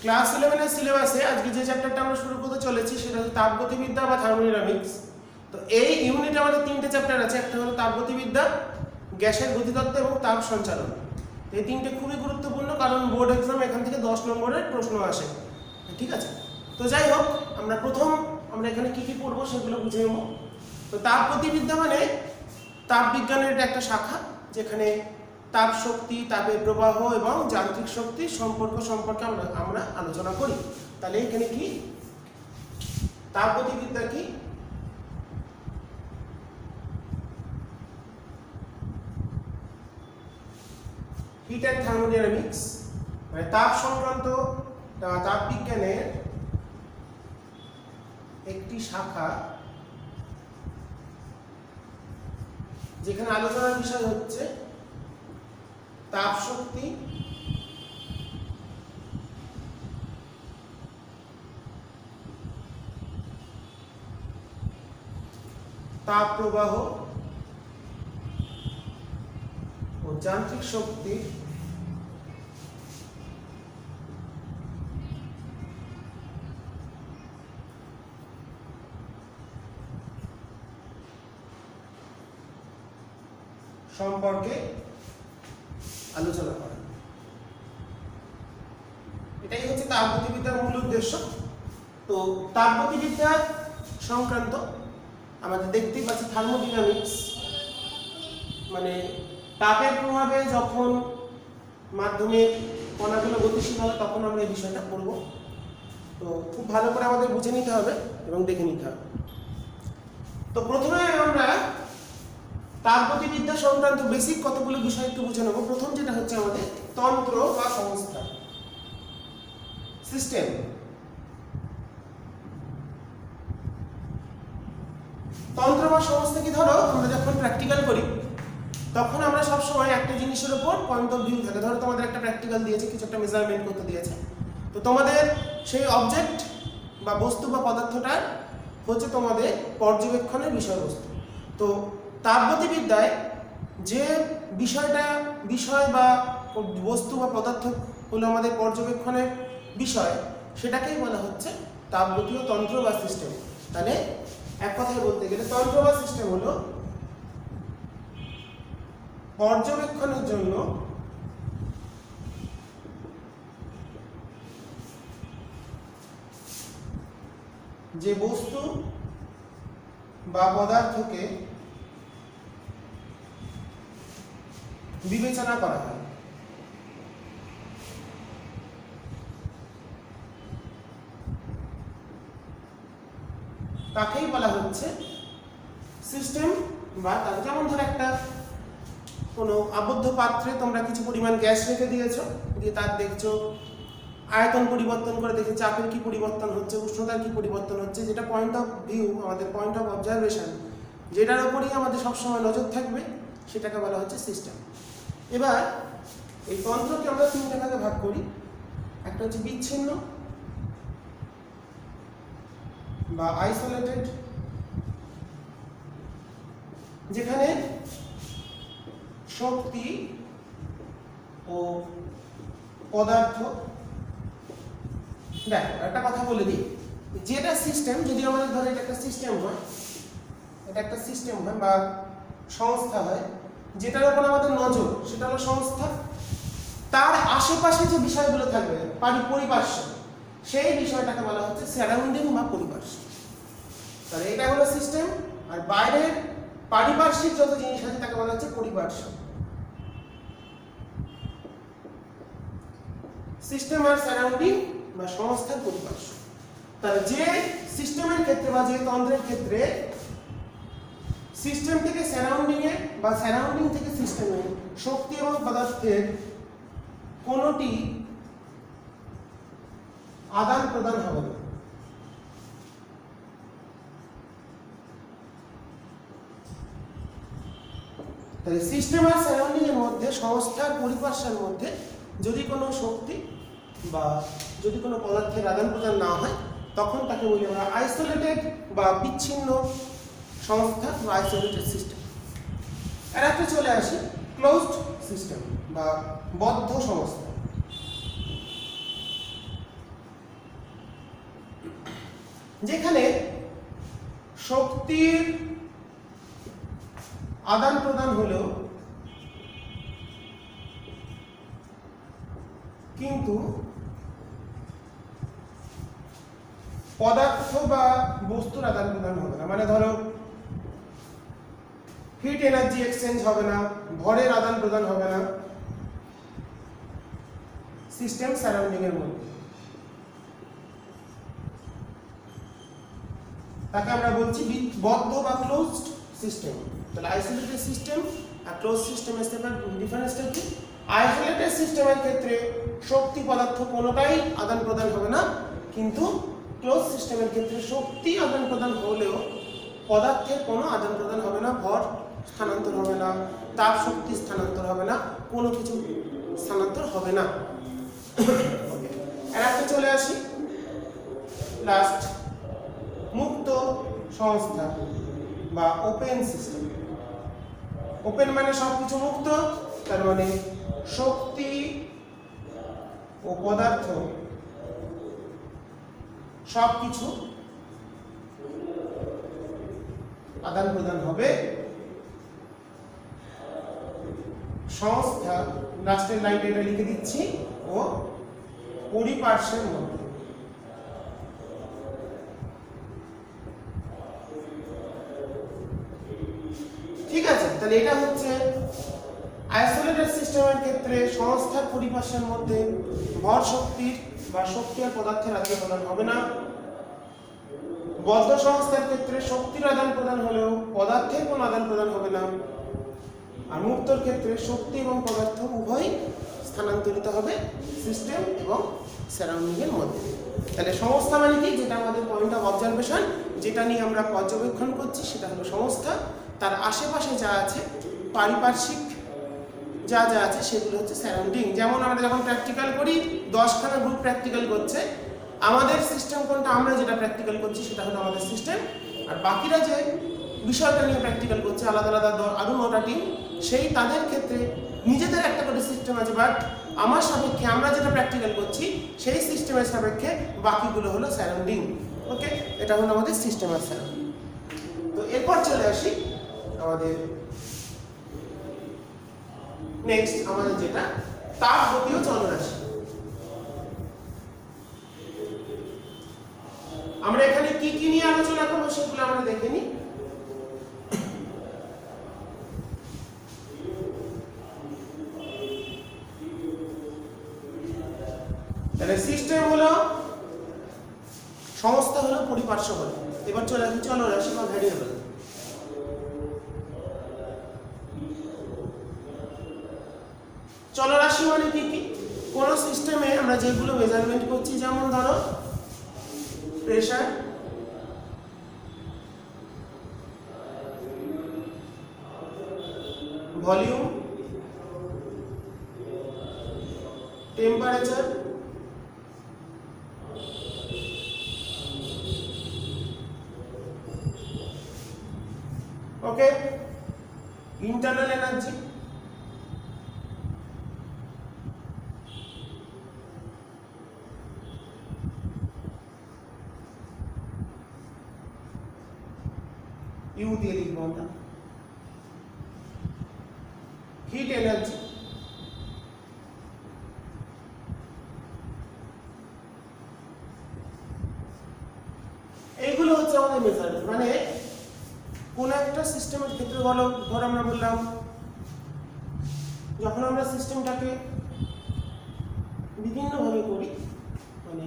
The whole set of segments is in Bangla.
ক্লাস 11 এর সিলেবাসে আজকে যে চ্যাপ্টারটা আমরা শুরু করতে চলেছি সেটা হচ্ছে তাপগতিবিদ্যা বা থার্মোডাইনামিক্স। তো এই ইউনিটে আমাদের তিনটে চ্যাপ্টার আছে, একটা হলো তাপগতিবিদ্যা, গ্যাসের গতিতত্ত্ব এবং তাপ সঞ্চালন। এই তিনটে খুবই গুরুত্বপূর্ণ, কারণ বোর্ড এক্সাম এখান থেকে 10 নম্বরের প্রশ্ন আসে। ঠিক আছে, তো যাই হোক, আমরা এখানে কি কি পড়বো সেগুলো বুঝে নেব। তো তাপগতিবিদ্যা মানে তাপবিজ্ঞানের একটা শাখা, যেখানে তাপ শক্তি, তাপের প্রবাহ এবং যান্ত্রিক শক্তির সম্পর্কে আমরা আলোচনা করি। তাহলে এখানে কি তাপগতিবিদ্যা কি? হিট অ্যান্ড থার্মোডাইনামিক্স মানে তাপ সংক্রান্ত তাপবিজ্ঞানের একটি শাখা, যেখানে আলোচনার বিষয় হচ্ছে তাপ শক্তি, তাপ প্রবাহ ও যান্ত্রিক শক্তি সম্পর্কে আলোচনা করা। এটাই হচ্ছে তাপগতিবিদ্যার মূল উদ্দেশ্য। তো তাপগতিবিদ্যা সংক্রান্ত আমাদের দেখতেই পাচ্ছি থার্মোডাইনামিক্স মানে তাপের প্রভাবে যখন মাধ্যমে কণাগুলো গতিশীল হবে তখন আমরা এই বিষয়টা পড়ব। তো খুব ভালো করে আমাদের বুঝে নিতে হবে এবং দেখে নিতে হবে। তো প্রথমে আমরা তাপগতিবিদ্যা সংক্রান্ত বেসিক কতগুলো বিষয় একটু বুঝে নেব। প্রথম যেটা হচ্ছে আমাদের তন্ত্র বা সংস্থা, সিস্টেম। তন্ত্র বা সংস্থা কি, ধরো আমরা যখন প্র্যাকটিক্যাল করি তখন আমরা সবসময় একটা জিনিসের উপর পয়েন্ট অফ ভিউ থাকে। ধরো তোমাদের একটা প্র্যাকটিক্যাল দিয়েছে, কিছু একটা মেজারমেন্ট করতে দিয়েছে, তো তোমাদের সেই অবজেক্ট বা বস্তু বা পদার্থটার হচ্ছে তোমাদের পর্যবেক্ষণের বিষয়বস্তু। তো তাপগতিবিদ্যায় যে বিষয় বা বস্তু বা পদার্থ হলো আমাদের পর্যবেক্ষণের বিষয়, সেটাকেই বলা হচ্ছে তাপগতীয় তন্ত্র বা সিস্টেম। তাহলে এক কথায় বলতে গেলে তন্ত্র বা সিস্টেম হলো পর্যবেক্ষণের জন্য যে বস্তু বা পদার্থকে বিবেচনা করা হয়। তাকেই বলা হচ্ছে সিস্টেম। বা তার যেমন ধর একটা কোনো আবদ্ধ পাত্রে তোমরা কিছু পরিমাণ গ্যাস রেখে দিয়েছো, দিয়ে তার দেখছো আয়তন পরিবর্তন করে দেখে চাপের কি পরিবর্তন হচ্ছে, উষ্ণতার কি পরিবর্তন হচ্ছে, যেটা পয়েন্ট অফ ভিউ, আমাদের পয়েন্ট অফ অবজারভেশন, যেটার উপরেই আমাদের সবসময় নজর থাকবে, সেটাকে বলা হচ্ছে সিস্টেম। এবার এই তন্ত্রকে আমরা তিনটে ভাগে ভাগ করি। একটা হচ্ছে বিচ্ছিন্ন বা আইসোলেটেড, যেখানে শক্তি ও পদার্থ, দেখো একটা কথা বলে দিই, যেটা সিস্টেম, যদি আমাদের ধরো এটা একটা সিস্টেম হয়, বা সংস্থা হয়, যেটার উপর আমাদের নজর সেটা হলো সংস্থা। তার আশেপাশে যে বিষয়গুলো থাকবে পরিপার্শ্ব, সেই বিষয়টাকে বলা হচ্ছে সারাউন্ডিং বা পরিপার্শ্ব। তাহলে এটা হলো সিস্টেম, আর বাইরের পারিপার্শ্বিক যত জিনিস আছে তাকে বলা হচ্ছে পরিপার্শ্ব। সিস্টেম আর সারাউন্ডিং বা সংস্থার পরিপার্শ্ব। তাহলে যে সিস্টেমের ক্ষেত্রে বা যে তন্ত্রের ক্ষেত্রে সিস্টেম থেকে সারাউন্ডিং এ বা সারাউন্ডিং থেকে সিস্টেমে শক্তি এবং পদার্থের কোনোটি আদান প্রদান হবে না, তাহলে সিস্টেম আর সারাউন্ডিং এর মধ্যে, সংস্থার পরিপার্শ্বের মধ্যে যদি কোনো শক্তি বা যদি কোনো পদার্থের আদান প্রদান না হয়, তখন তাকে বলি আমরা আইসোলেটেড বা বিচ্ছিন্ন সংস্থা বা আইসোলেটেড সিস্টেম। আর একটা চলে আসি ক্লোজড সিস্টেম বা বদ্ধ সংস্থা। যেখানে শক্তির আদান প্রদান হলেও কিন্তু পদার্থ বা বস্তুর আদান প্রদান হবে না। মানে ধরো হিট এনার্জি এক্সচেঞ্জ হবে না, ভরের আদান প্রদান হবে না সিস্টেম সারাউন্ডিং এর মধ্যে, তাকে আমরা বলছি বদ্ধ বা ক্লোজড সিস্টেম। তাহলে আইসোলেটেড সিস্টেম আর ক্লোজ সিস্টেমের ডিফারেন্সটা কি? আইসোলেটেড সিস্টেমের ক্ষেত্রে শক্তি পদার্থ কোনোটাই আদান প্রদান হবে না, কিন্তু ক্লোজ সিস্টেমের ক্ষেত্রে শক্তি আদান প্রদান হলেও পদার্থের কোনো আদান প্রদান হবে না, ভর স্থানান্তর হবে না, তাপ শক্তি স্থানান্তর হবে না, কোনো কিছু স্থানান্তর হবে না। আর একটা চলে আসি লাস্ট, মুক্ত সংস্থা বা ওপেন সিস্টেম। ওপেন মানে সবকিছু মুক্ত, তার মানে শক্তি ও পদার্থ সবকিছু আদান প্রদান হবে সংস্থা, লাস্টের লাইনটা এটা লিখে দিচ্ছি, ও পরিপার্শ্বের মধ্যে। ঠিক আছে, তাহলে এটা হচ্ছে আইসোলেটেড সিস্টেমের ক্ষেত্রে সংস্থার পরিপার্শ্বের মধ্যে ভর শক্তির বা শক্তি আর পদার্থের আদান প্রদান হবে না। বদ্ধ সংস্থার ক্ষেত্রে শক্তির আদান প্রদান হলেও পদার্থের কোনো আদান প্রদান হবে না। আর মুক্তর ক্ষেত্রে শক্তি এবং পদার্থ উভয় স্থানান্তরিত হবে সিস্টেম এবং সারাউন্ডিং এর মধ্যে। তাহলে সংস্থা মানে কি? যেটা আমাদের পয়েন্ট অফ অবজারভেশন, যেটা নিয়ে আমরা পর্যবেক্ষণ করছি, সেটা হলো সংস্থা। তার আশেপাশে যা আছে, পারিপার্শ্বিক যা যা আছে, সেগুলো হচ্ছে সারাউন্ডিং। যেমন আমরা যখন প্র্যাকটিক্যাল করি, 10খানা গ্রুপ প্র্যাকটিক্যাল করছে, আমাদের সিস্টেম কোনটা, আমরা যেটা প্র্যাকটিক্যাল করছি সেটা হলো আমাদের সিস্টেম। আর বাকিরা যে বিষয়টা নিয়ে প্র্যাকটিক্যাল করছে, আলাদা আলাদা আরও 9টা টিম, সেই তাদের ক্ষেত্রে নিজেদের একটা করে সিস্টেম আছে, বাট আমার সাপেক্ষে আমরা যেটা প্র্যাকটিক্যাল করছি সেই সিস্টেমের সাপেক্ষে বাকিগুলো হলো সারাউন্ডিং। ওকে, এটা হলো আমাদের সিস্টেম আর সারাউন্ডিং। তো এরপর চলে আসি আমাদের নেক্সট, আমাদের যেটা তাপগতীয় চলরাশি। আমরা এখানে কি কি নিয়ে আলোচনা করবো সেগুলো আমরা দেখে নিই। তাহলে সিস্টেম হলো, সংস্থা হলো, পরিপার্শ্ব হলো। এবার চলে আসি চলরাশি বা ভ্যারিয়েবল। চলরাশি মানে কি কি? কোন সিস্টেমে আমরা যেগুলো মেজারমেন্ট করছি, যেমন ধরো pressure, volume, temperature, okay, internal energy, U দিয়ে লিখবো আমরা, হিট এনার্জি, এইগুলো হচ্ছে আমাদের মেজারমেন্ট। মানে কোন একটা সিস্টেমের ক্ষেত্রে বলো, ধর আমরা বললাম যখন আমরা সিস্টেমটাকে বিভিন্নভাবে করি, মানে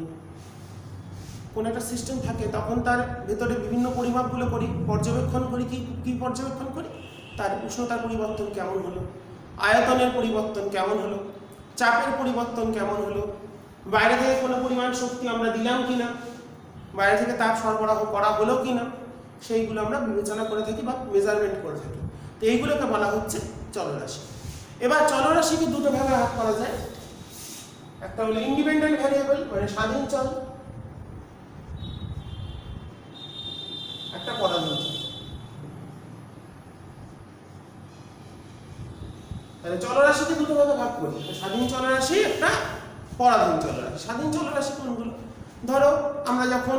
কোন একটা সিস্টেম থাকে, তখন তার ভেতরে বিভিন্ন পরিমাপগুলো করি, পর্যবেক্ষণ করি। কি পর্যবেক্ষণ করি? তার উষ্ণতার পরিবর্তন কেমন হলো, আয়তনের পরিবর্তন কেমন হলো, চাপের পরিবর্তন কেমন হলো, বাইরে থেকে কোনো পরিমাণ শক্তি আমরা দিলাম কিনা, বাইরে থেকে তাপ সরবরাহ করা হলো কিনা, সেইগুলো আমরা বিবেচনা করে থাকি বা মেজারমেন্ট করে থাকি। তো এইগুলোকে বলা হচ্ছে চলরাশি। এবার চলরাশিকে দুটো ভাগে ভাগ করা যায়। একটা হলো ইন্ডিপেন্ডেন্ট ভ্যারিয়েবল, মানে স্বাধীন চল, একটা পদাধীন চল। তাহলে চলরাশিকে দুটো ভাগে ভাগ করি, স্বাধীন চলরাশি, একটা পরাধীন চলরাশি। স্বাধীন চলরাশি কোনগুলো? ধরো আমরা যখন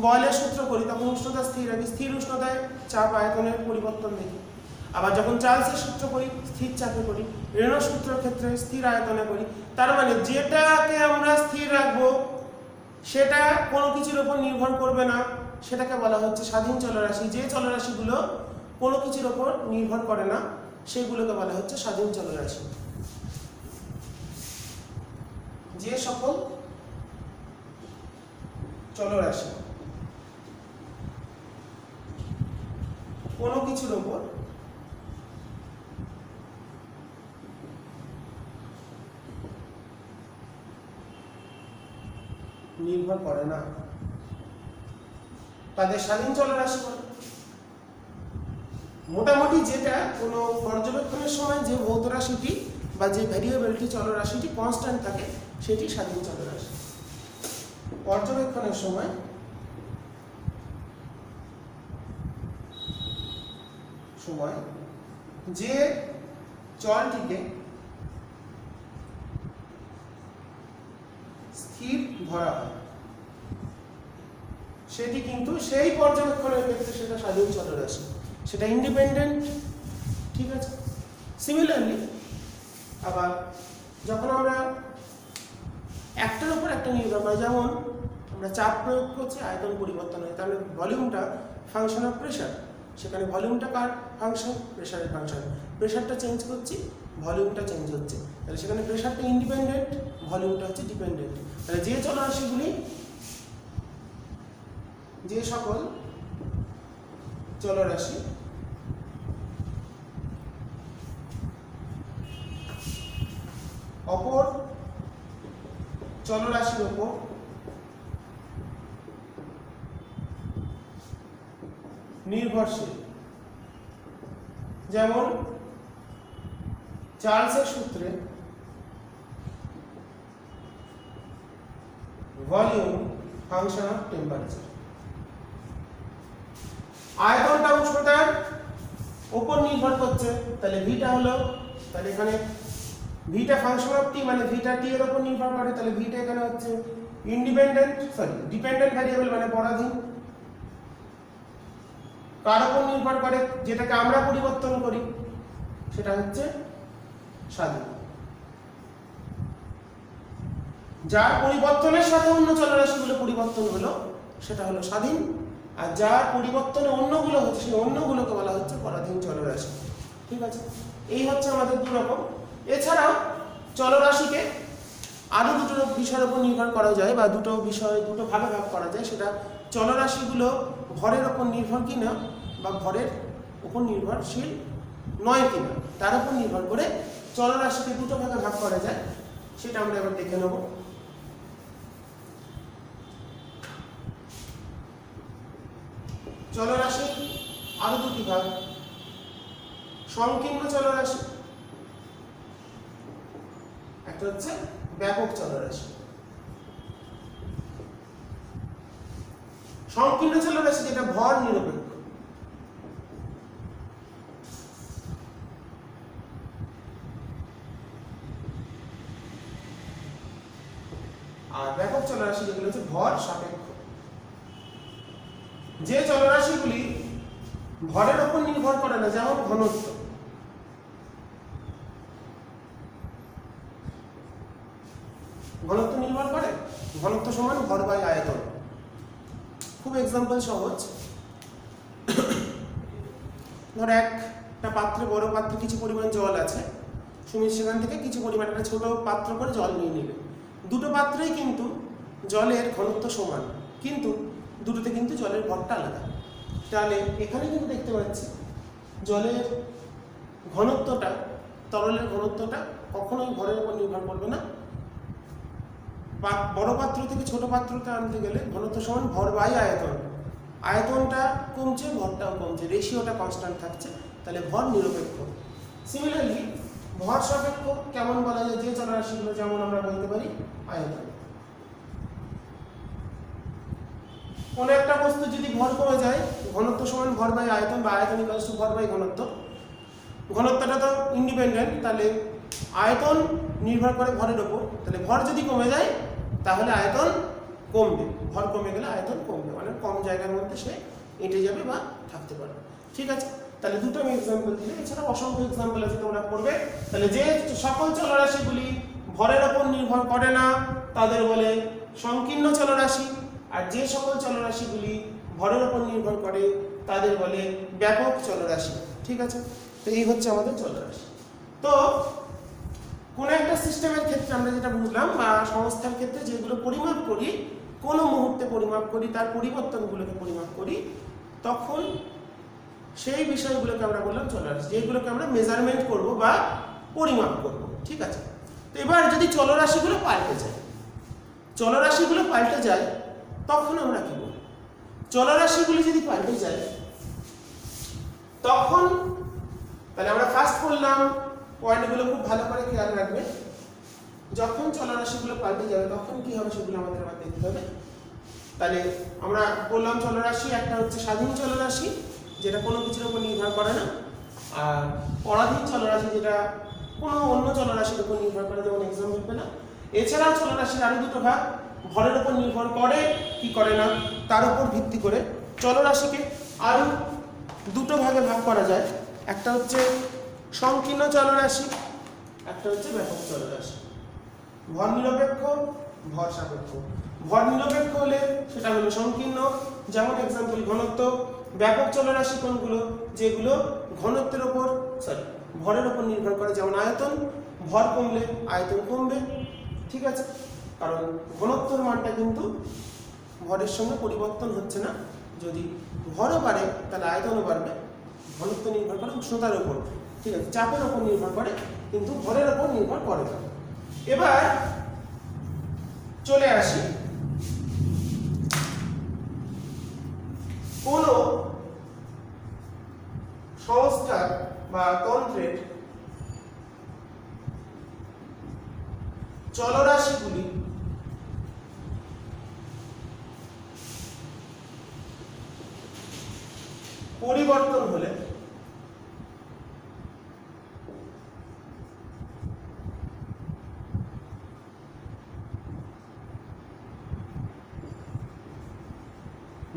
বয়লের সূত্র করি তখন উষ্ণতা স্থির রাখি, স্থির উষ্ণতায় চাপ আয়তনের পরিবর্তন দেখি। আবার যখন চার্লসের সূত্র করি স্থির চাপে করি, রেনল্ডস সূত্রের ক্ষেত্রে স্থির আয়তনে করি। তার মানে যেটাকে আমরা স্থির রাখবো সেটা কোনো কিছুর উপর নির্ভর করবে না, সেটাকে বলা হচ্ছে স্বাধীন চলরাশি। যে চলরাশিগুলো কোনো কিছুর উপর নির্ভর করে না সেগুলোকে বলা হচ্ছে স্বাধীন চলরাশি। যে সকল চলরাশি কোনো কিছুর উপর নির্ভর করে না তাদের স্বাধীন চলরাশি বলে। মোটামুটি যেটা কোনো পর্যবেক্ষণের সময় যে ভৌত রাশিটি বা যে ভ্যারিয়েবলটি চলরাশিটি কনস্ট্যান্ট থাকে সেটি স্বাধীন চলরাশি। পর্যবেক্ষণের সময় যে চলটিকে স্থির ধরা হয় সেটি কিন্তু সেই পর্যবেক্ষণের ক্ষেত্রে সেটা স্বাধীন চলরাশি, সেটা ইন্ডিপেন্ডেন্ট। ঠিক আছে। সিমিলারলি আবার যখন আমরা একটার উপর একটা নির্ভর করে, যেমন আমরা চাপ প্রয়োগ করছি আয়তন পরিবর্তন হয়, তাহলে ভলিউমটা ফাংশন অফ প্রেশার, সেখানে ভলিউমটা কার ফাংশন? প্রেশারের ফাংশন। প্রেশারটা চেঞ্জ করছি, ভলিউমটা চেঞ্জ হচ্ছে, তাহলে সেখানে প্রেশারটা ইন্ডিপেন্ডেন্ট, ভলিউমটা হচ্ছে ডিপেন্ডেন্ট। তাহলে যে চলরাশিগুলি যে সকল চলরাশি অপর চলরাশির উপর নির্ভরশীল, যেমন চার্লসের সূত্রে ভলিউম ফাংশন অফ টেম্পারেচার, আয়তনটা উষ্ণতার উপর নির্ভর করছে, তাহলে ভিটা হলো, তাহলে এখানে ভিটা ফাংশন অফ টি মানে ভিটা টি এর উপর নির্ভর করে, তাহলে ভিটা এখানে হচ্ছে ডিপেন্ডেন্ট ভ্যারিয়েবল মানে পরাধীন। কার উপর নির্ভর করে? যেটাকে আমরা পরিবর্তন করি সেটা হচ্ছে স্বাধীন। যার পরিবর্তনের সাথে অন্য চলরাশিগুলো পরিবর্তন হলো সেটা হলো স্বাধীন, আর যার পরিবর্তনে অন্যগুলো হচ্ছে সেই অন্যগুলোকে বলা হচ্ছে পরাধীন চলরাশি। ঠিক আছে। এই হচ্ছে আমাদের দু রকম। এছাড়াও চলরাশিকে আরো দুটো বিষয়ের উপর নির্ভর করা যায় বা দুটো ভাগে ভাগ করা যায়, সেটা চলরাশিগুলো ভরের উপর নির্ভর কিনা বা ভরের উপর নির্ভরশীল নয় কিনা তার উপর নির্ভর করে চলরাশিকে দুটো ভাগে ভাগ করা যায়, সেটা আমরা এবার দেখে নেব। চলরাশি আরো দুটি ভাগ, সংকীর্ণ চলরাশি, একটা হচ্ছে ব্যাপক চলরাশি। সংকীর্ণ চলরাশি যেটা ভর নিরপেক্ষ, আর ব্যাপক চলরাশি যেগুলো হচ্ছে ভর সাপেক্ষ। যে চলরাশিগুলি ভরের উপর নির্ভর করে না, যেমন ঘনত্ব, ঘনত্ব নির্ভর করে, ঘনত্ব সমান ভর বাই আয়তন। খুব এক্সাম্পল সহজ, ধর একটা পাত্রে, বড় পাত্রে কিছু পরিমাণ জল আছে, সুমিত সেখান থেকে কিছু পরিমাণ একটা ছোট পাত্র করে জল নিয়ে নিবে। দুটো পাত্রেই কিন্তু জলের ঘনত্ব সমান, কিন্তু দুটোতে কিন্তু জলের ভরটা আলাদা। তাহলে এখানে কিন্তু দেখতে পাচ্ছি জলের ঘনত্বটা, তরলের ঘনত্বটা কখনোই ভরের উপর নির্ভর করবে না। বড় পাত্র থেকে ছোট পাত্রতে আনতে গেলে ঘনত্ব সমান ভর বাই আয়তন, আয়তনটা কমছে, ভরটাও কমছে, রেশিওটা কনস্ট্যান্ট থাকছে, তাহলে ভর নিরপেক্ষ। সিমিলারলি ভর সাপেক্ষ কেমন বলা যায়? যে চলরাশিগুলো যেমন আমরা বলতে পারি আয়তন, কোন একটা বস্তু যদি ভর কমে যায়, ঘনত্ব সমান ভর বাই আয়তন বা আয়তন ইকুয়ালস টু ভর বাই ঘনত্ব, ঘনত্বটা তো ইন্ডিপেন্ডেন্ট, তাহলে আয়তন নির্ভর করে ভরের উপর, তাহলে ভর যদি কমে যায় তাহলে আয়তন কমবে, ভর কমে গেলে আয়তন কমবে, মানে কম জায়গার মধ্যে সে এঁটে যাবে বা থাকতে পারবে। ঠিক আছে, তাহলে দুটো আমি এক্সাম্পল দিলে, এছাড়া অসংখ্য এক্সাম্পল আছে তোমরা পড়বে। তাহলে যে সকল চলরাশিগুলি ভরের ওপর নির্ভর করে না তাদের বলে সংকীর্ণ চলরাশি, আর যে সকল চলরাশিগুলি ভরের ওপর নির্ভর করে তাদের বলে ব্যাপক চলরাশি। ঠিক আছে, তো এই হচ্ছে আমাদের চলরাশি। তো কোন একটা সিস্টেমের ক্ষেত্রে আমরা যেটা বুঝলাম, বা সংস্থার ক্ষেত্রে যেগুলো পরিমাপ করি, কোন মুহূর্তে পরিমাপ করি, তার পরিবর্তনগুলোকে পরিমাপ করি, তখন সেই বিষয়গুলোকে আমরা বললাম চলরাশি, যেগুলোকে আমরা মেজারমেন্ট করব বা পরিমাপ করব। ঠিক আছে, তো এবার যদি চলরাশিগুলো পাল্টে যায়, চলরাশিগুলো পাল্টে যায় তখন আমরা কি বলব? চলরাশিগুলো যদি পাল্টে যায় তখন, তাহলে আমরা ফার্স্ট করলাম, পয়েন্টগুলো খুব ভালো করে খেয়াল রাখবে। যখন চলরাশিগুলো পাল্টে যাবে তখন কি হবে সেগুলো আমাদের আবার দেখতে হবে। তাহলে আমরা বললাম চলরাশি একটা হচ্ছে স্বাধীন চলরাশি, যেটা কোনো কিছুর উপর নির্ভর করে না, আর পরাধীন চলরাশি যেটা কোনো অন্য চলরাশির উপর নির্ভর করে, যেমন এক্সাম্পল পেলাম। এছাড়াও চলরাশির আরো দুটো ভাগ, ভরের উপর নির্ভর করে কি করে না তার উপর ভিত্তি করে চলরাশিকে আরো দুটো ভাগে ভাগ করা যায়। একটা হচ্ছে সংকীর্ণ চলরাশি, একটা হচ্ছে ব্যাপক চলরাশি। ভর নিরপেক্ষ, ভর সাপেক্ষ। ভর নিরপেক্ষ হলে সেটা হলো সংকীর্ণ, যেমন এক্সাম্পল ঘনত্ব। ব্যাপক চলরাশি কোনগুলো? যেগুলো ঘনত্বের উপর ভরের উপর নির্ভর করে, যেমন আয়তন। ভর কমলে আয়তন কমবে। ঠিক আছে, কারণ ঘনত্বের মানটা কিন্তু ভরের সঙ্গে পরিবর্তন হচ্ছে না। যদি ভরও বাড়ে তাহলে আয়তনও বাড়বে। ঘনত্ব নির্ভর করে উষ্ণতার উপর, ঠিক আছে, চাপের উপর নির্ভর করে, কিন্তু ভরের উপর নির্ভর করে না। এবার চলে আসি কোন সংস্থার বা তন্ত্রের চলরাশিগুলি পরিবর্তন হলে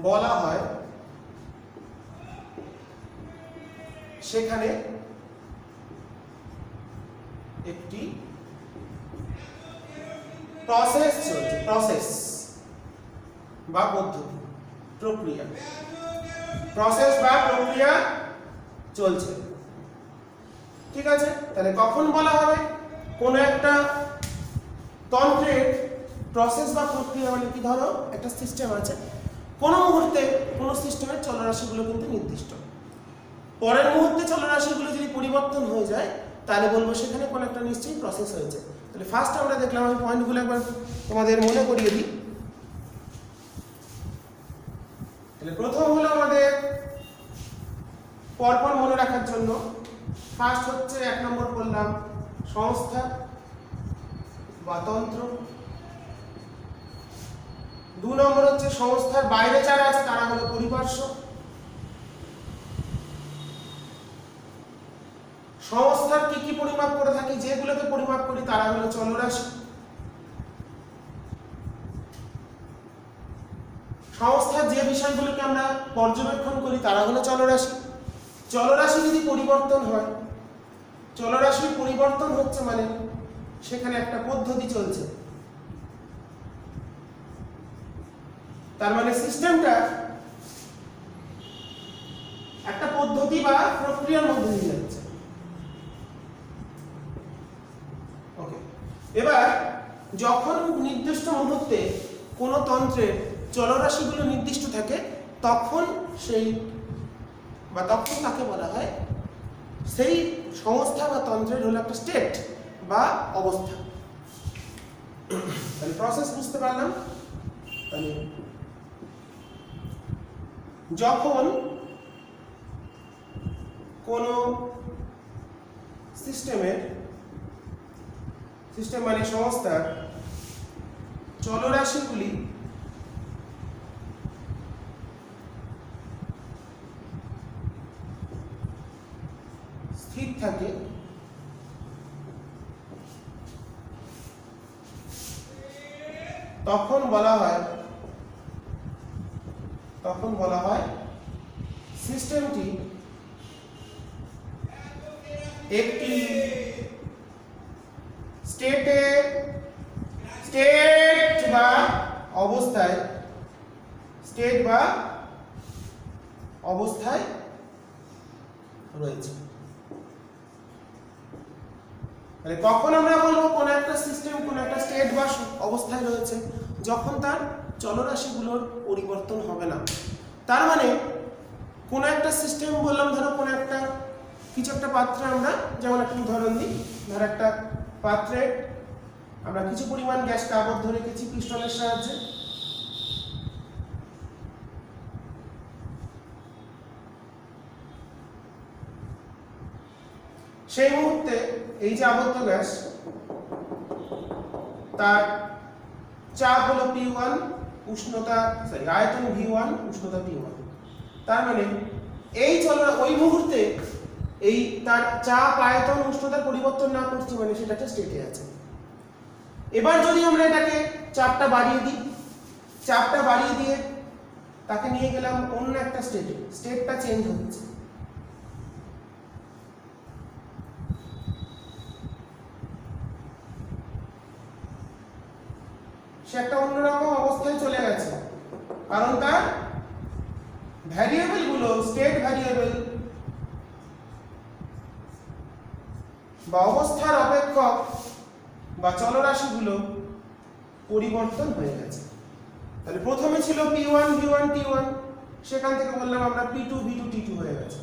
বলা হয় সেখানে একটি প্রসেস চলছে, প্রসেস বা পদ্ধতি, প্রক্রিয়া, প্রসেস বা প্রক্রিয়া চলছে। ঠিক আছে, তাহলে কখন বলা হবে কোন একটা তন্ত্রের প্রসেস বা প্রক্রিয়া? মানে কি, ধরো একটা সিস্টেম আছে, কোন মুহূর্তে কোন সিস্টেমের চলরাশিগুলো কিন্তু নির্দিষ্ট, পরের মুহূর্তে চলরাশিগুলো যদি পরিবর্তন হয়ে যায় তাহলে বলবো সেখানে কোন একটা নিশ্চয়ই প্রসেস হয়েছে। তাহলে ফার্স্ট আমরা দেখলাম, আমি পয়েন্টগুলো একবার তোমাদের মনে করিয়ে দিই। তাহলে প্রথম হলো আমাদের পরপর মনে রাখার জন্য, ফার্স্ট হচ্ছে 1 নম্বর বললাম সংস্থা বা তন্ত্র। 2 নম্বর হচ্ছে সংস্থার বাইরে যারা আছে তারা হলো পরিপার্শ্ব। সংস্থার কি কি পরিমাপ করে থাকি, যেগুলোকে পরিমাপ করি তারা হলো চলরাশি। সংস্থার যে বিষয়গুলোকে আমরা পর্যবেক্ষণ করি তারা হলো চলরাশি। চলরাশি যদি পরিবর্তন হয়, চলরাশির পরিবর্তন হচ্ছে মানে সেখানে একটা পদ্ধতি চলছে, তার মানে সিস্টেমটা একটা পদ্ধতি বা প্রক্রিয়ার মধ্যে দিয়ে যাচ্ছে। ওকে, এবার যখন নির্দিষ্ট মুহূর্তে কোন তন্ত্রের চলরাশিগুলো নির্দিষ্ট থাকে তখন সেই বা তখন তাকে বলা হয়, সেই সংস্থা বা তন্ত্রের হলো একটা স্টেট বা অবস্থা। তাহলে প্রসেস বুঝতে পারলাম। তাহলে যখন কোন সিস্টেম মানে সংস্থার চলরাশিগুলি স্থির থাকে তখন বলা হয় তখন বলা হয় সিস্টেমটি একটি স্টেট বা অবস্থায় রয়েছে। মানে কখন আমরা বলবো কোন একটা সিস্টেম কোন একটা স্টেট বা অবস্থায় রয়েছে, যখন তার চলরাশিগুলোর পরিবর্তন হবে না। তার মানে কোন একটা সিস্টেম বললাম, ধরো কোন একটা কিছু একটা পাত্রে আমরা, যেমন একটা উদাহরণ দিই, ধরো একটা পাত্রে আমরা কিছু পরিমাণ গ্যাসকে আবদ্ধ রেখেছি পিস্টনের সাহায্যে। সেই মুহূর্তে এই যে আবদ্ধ গ্যাস, তার চাপ হলো P1, উষ্ণতা আয়তন V1, উষ্ণতা T1। তার মানে ওই মুহূর্তে এই তার চাপ আয়তন উষ্ণতার পরিবর্তন না করছি, মানে সেটা একটা স্টেটে আছে। এবার যদি আমরা এটাকে চাপটা বাড়িয়ে দিয়ে তাকে নিয়ে গেলাম অন্য একটা স্টেটটা চেঞ্জ হচ্ছে। সে একটা অন্যরকম অবস্থায় চলে গেছে, কারণ তার ভ্যারিয়েবল গুলো, স্টেট ভ্যারিয়েবল বা অবস্থার অপেক্ষক বা চলরাশিগুলো পরিবর্তন হয়ে গেছে। তাহলে প্রথমে ছিল P1 V1 T1, সেখান থেকে বললাম আমরা P2 V2 T2 হয়ে গেছে।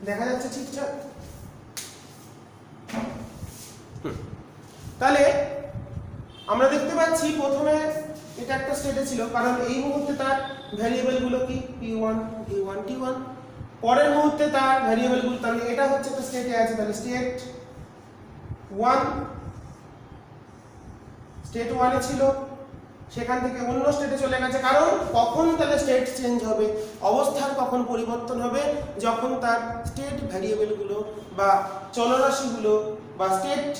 দেখা যাচ্ছে ঠিকঠাক? তাহলে আমরা দেখতে পাচ্ছি প্রথমে এটা একটা স্টেটে ছিল, কারণ এই মুহূর্তে তার ভ্যারিয়েবল গুলো কি P1 V1 T1। পরের মুহূর্তে তার ভ্যারিয়েবল গুলো, তাহলে এটা হচ্ছে একটা স্টেটে আছে, তাহলে স্টেট 1 এ ছিল, সেখান থেকে অন্য স্টেটে চলে গেছে। কারণ কখন তাহলে স্টেট চেঞ্জ হবে, অবস্থার কখন পরিবর্তন হবে, যখন তার স্টেট ভ্যারিয়েবল গুলো বা চলরাশিগুলো বা স্টেট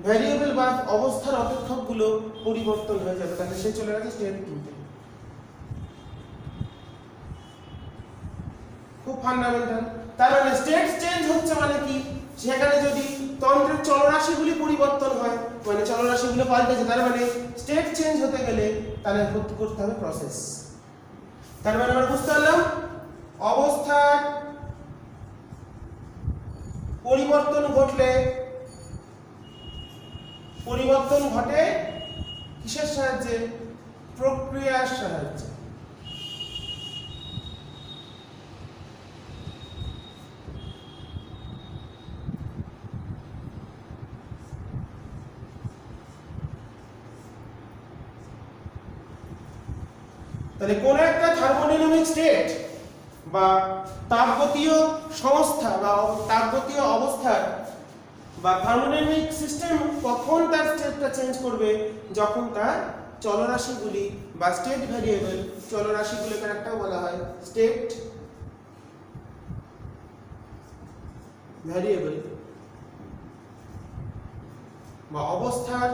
ভ্যারিয়েবল বা অবস্থার অপেক্ষকগুলো পরিবর্তন হয়ে যাবে, তাহলে সে চলে গেছে স্টেট 2 তে। খুব ফান্ডামেন্টাল। তার মানে স্টেট চেঞ্জ হচ্ছে মানে কি, সেখানে যদি তন্ত্রের চলরাশিগুলি পরিবর্তন হয়, মানে চলরাশিগুলো পাল্টেছে, তার মানে স্টেট চেঞ্জ হতে গেলে তাহলে করতে হবে প্রসেস। তার মানে আমরা বুঝতে পারলাম অবস্থার পরিবর্তন ঘটে কিসের সাহায্যে? প্রক্রিয়ার সাহায্যে। তাহলে কোন একটা থার্মোডাইনামিক স্টেট বা তাপগতীয় সংস্থা বা তাপগতীয় অবস্থার বা থার্মোডাইনামিক সিস্টেম কখন তার স্টেটটা চেঞ্জ করবে, যখন তার চলরাশিগুলি বা স্টেট ভ্যারিয়েবল, চলরাশিগুলোকে একটাও বলা হয় স্টেট ভ্যারিয়েবল বা অবস্থার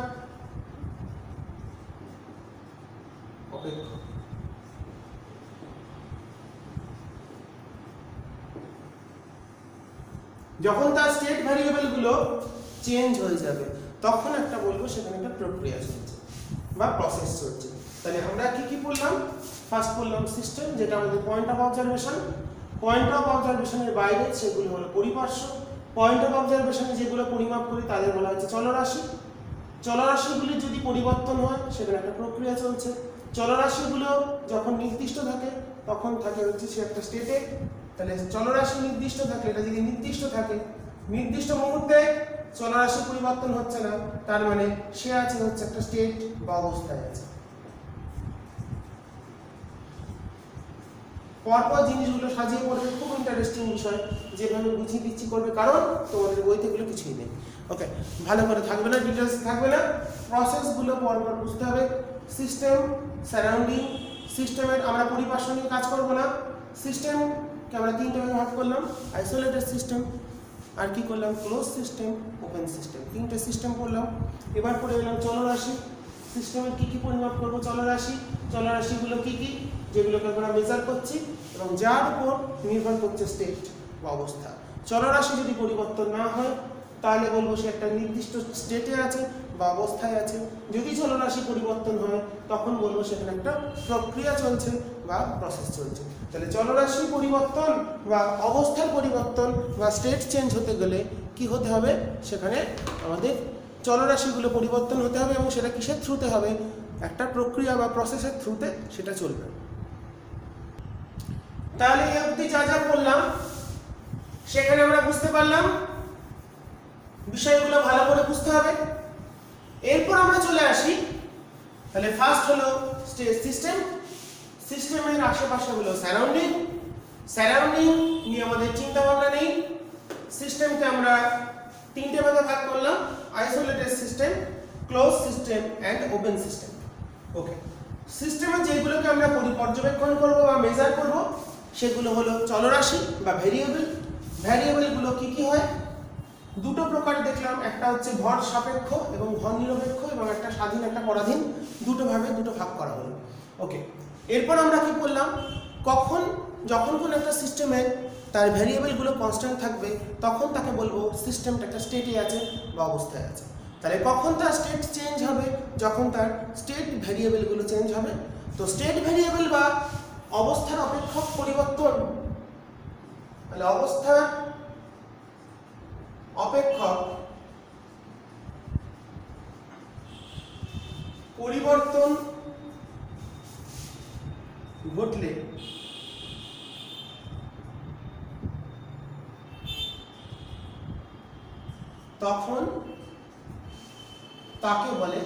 অপেক্ষক। যখন তার স্টেট ভ্যারিয়েবল গুলো চেঞ্জ হয়ে যাবে, তখন একটা বলবো সেখানে একটা প্রক্রিয়া চলছে বা প্রসেস চলছে। তাহলে আমরা কি পড়লাম? ফার্স্ট পড়লাম সিস্টেম, যেটা আমাদের point of observation. Point of অবজারভেশনের বাইরে সেগুলো হলো পরিপার্শ্ব। পয়েন্ট অফ অবজারভেশনে যেগুলো পরিমাপ করি তাদের বলা হচ্ছে চলরাশি। চলরাশিগুলি যদি পরিবর্তন হয়, সেখানে একটা প্রক্রিয়া চলছে। চলরাশিগুলো যখন নির্দিষ্ট থাকে, তখন থাকে হচ্ছে সে একটা স্টেটে। তাহলে চলরাশি নির্দিষ্ট থাকলে, এটা যদি নির্দিষ্ট থাকে, নির্দিষ্ট মুহূর্তে চলরাশি পরিবর্তন হচ্ছে না, তার মানে সে আছে হচ্ছে একটা স্টেট বা অবস্থায় আছে। পরপর জিনিসগুলো সাজিয়ে পড়বে, খুব ইন্টারেস্টিং বিষয়, যেভাবে বুঝিয়ে দিচ্ছি করবে, কারণ তোমাদের বইতে এগুলো কিছুই নেই। ওকে, ভালো করে থাকবে না, ডিটেলস থাকবে না, প্রসেসগুলো পরপর বুঝতে হবে। সিস্টেম, সারাউন্ডিং, সিস্টেমের আমরা পরিপার্শ্ব নিয়ে কাজ করব না। সিস্টেমকে আমরা তিনটা ভাগে ভাগ করলাম, আইসোলেটেড সিস্টেম, আর কি করলাম, ক্লোজ সিস্টেম, ওপেন সিস্টেম। তিনটে সিস্টেম পড়লাম। এবার পড়ে গেলাম চলরাশি। সিস্টেমের কি কি পরিমাপ করব চলরাশি, চলরাশিগুলো কি কি যেগুলোকে আমরা মেজার করছি এবং যার উপর নির্ভর করছে স্টেট বা অবস্থা। চলরাশি যদি পরিবর্তন না হয় তাহলে বলবো সে একটা নির্দিষ্ট স্টেটে আছে বা অবস্থায় আছে। যদি চলরাশি পরিবর্তন হয় তখন বলবো সেখানে একটা প্রক্রিয়া চলছে বা প্রসেস চলছে। তাহলে চলরাশি পরিবর্তন বা অবস্থার পরিবর্তন বা স্টেট চেঞ্জ হতে গেলে কি হতে হবে, সেখানে আমাদের চলরাশিগুলো পরিবর্তন হতে হবে এবং সেটা কিসের থ্রুতে হবে, একটা প্রক্রিয়া বা প্রসেসের থ্রুতে সেটা চলবে। তাহলে এই অবধি যা যা বললাম সেখানে আমরা বুঝতে পারলাম বিষয়গুলো ভালো করে বুঝতে হবে। এরপর আমরা চলে আসি, তাহলে ফার্স্ট হলো সিস্টেম, সিস্টেমের আশেপাশে হলো সারাউন্ডিং, সারাউন্ডিং নিয়ে আমাদের চিন্তা ভাবনা নেই। সিস্টেমকে আমরা তিনটে ভাগে ভাগ করলাম, isolated system, closed system and open system. Okay, সিস্টেমে যেগুলোকে আমরা পর্যবেক্ষণ করব বা মেজার করব সেগুলো হলো চলরাশি বা ভেরিয়েবল। ভেরিয়েবলগুলো কি কি হয়, দুটো প্রকার দেখলাম, একটা হচ্ছে ভর সাপেক্ষ এবং ভর নিরপেক্ষ, এবং একটা স্বাধীন একটা পরাধীন, দুটো ভাগ করা হলো। ওকে, এরপর আমরা কি বললাম, যখন কোন একটা সিস্টেমের তার ভেরিয়েবলগুলো কনস্ট্যান্ট থাকবে তখন তাকে বলবো সিস্টেমটা একটা স্টেটে আছে বা অবস্থায় আছে। তাহলে কখন তার স্টেট চেঞ্জ হবে, যখন তার স্টেট ভেরিয়েবলগুলো চেঞ্জ হবে। তো স্টেট ভেরিয়েবল বা অবস্থার অপেক্ষক পরিবর্তন, তাহলে অবস্থার অপেক্ষক পরিবর্তন ঘটলে তখন তাকে বলে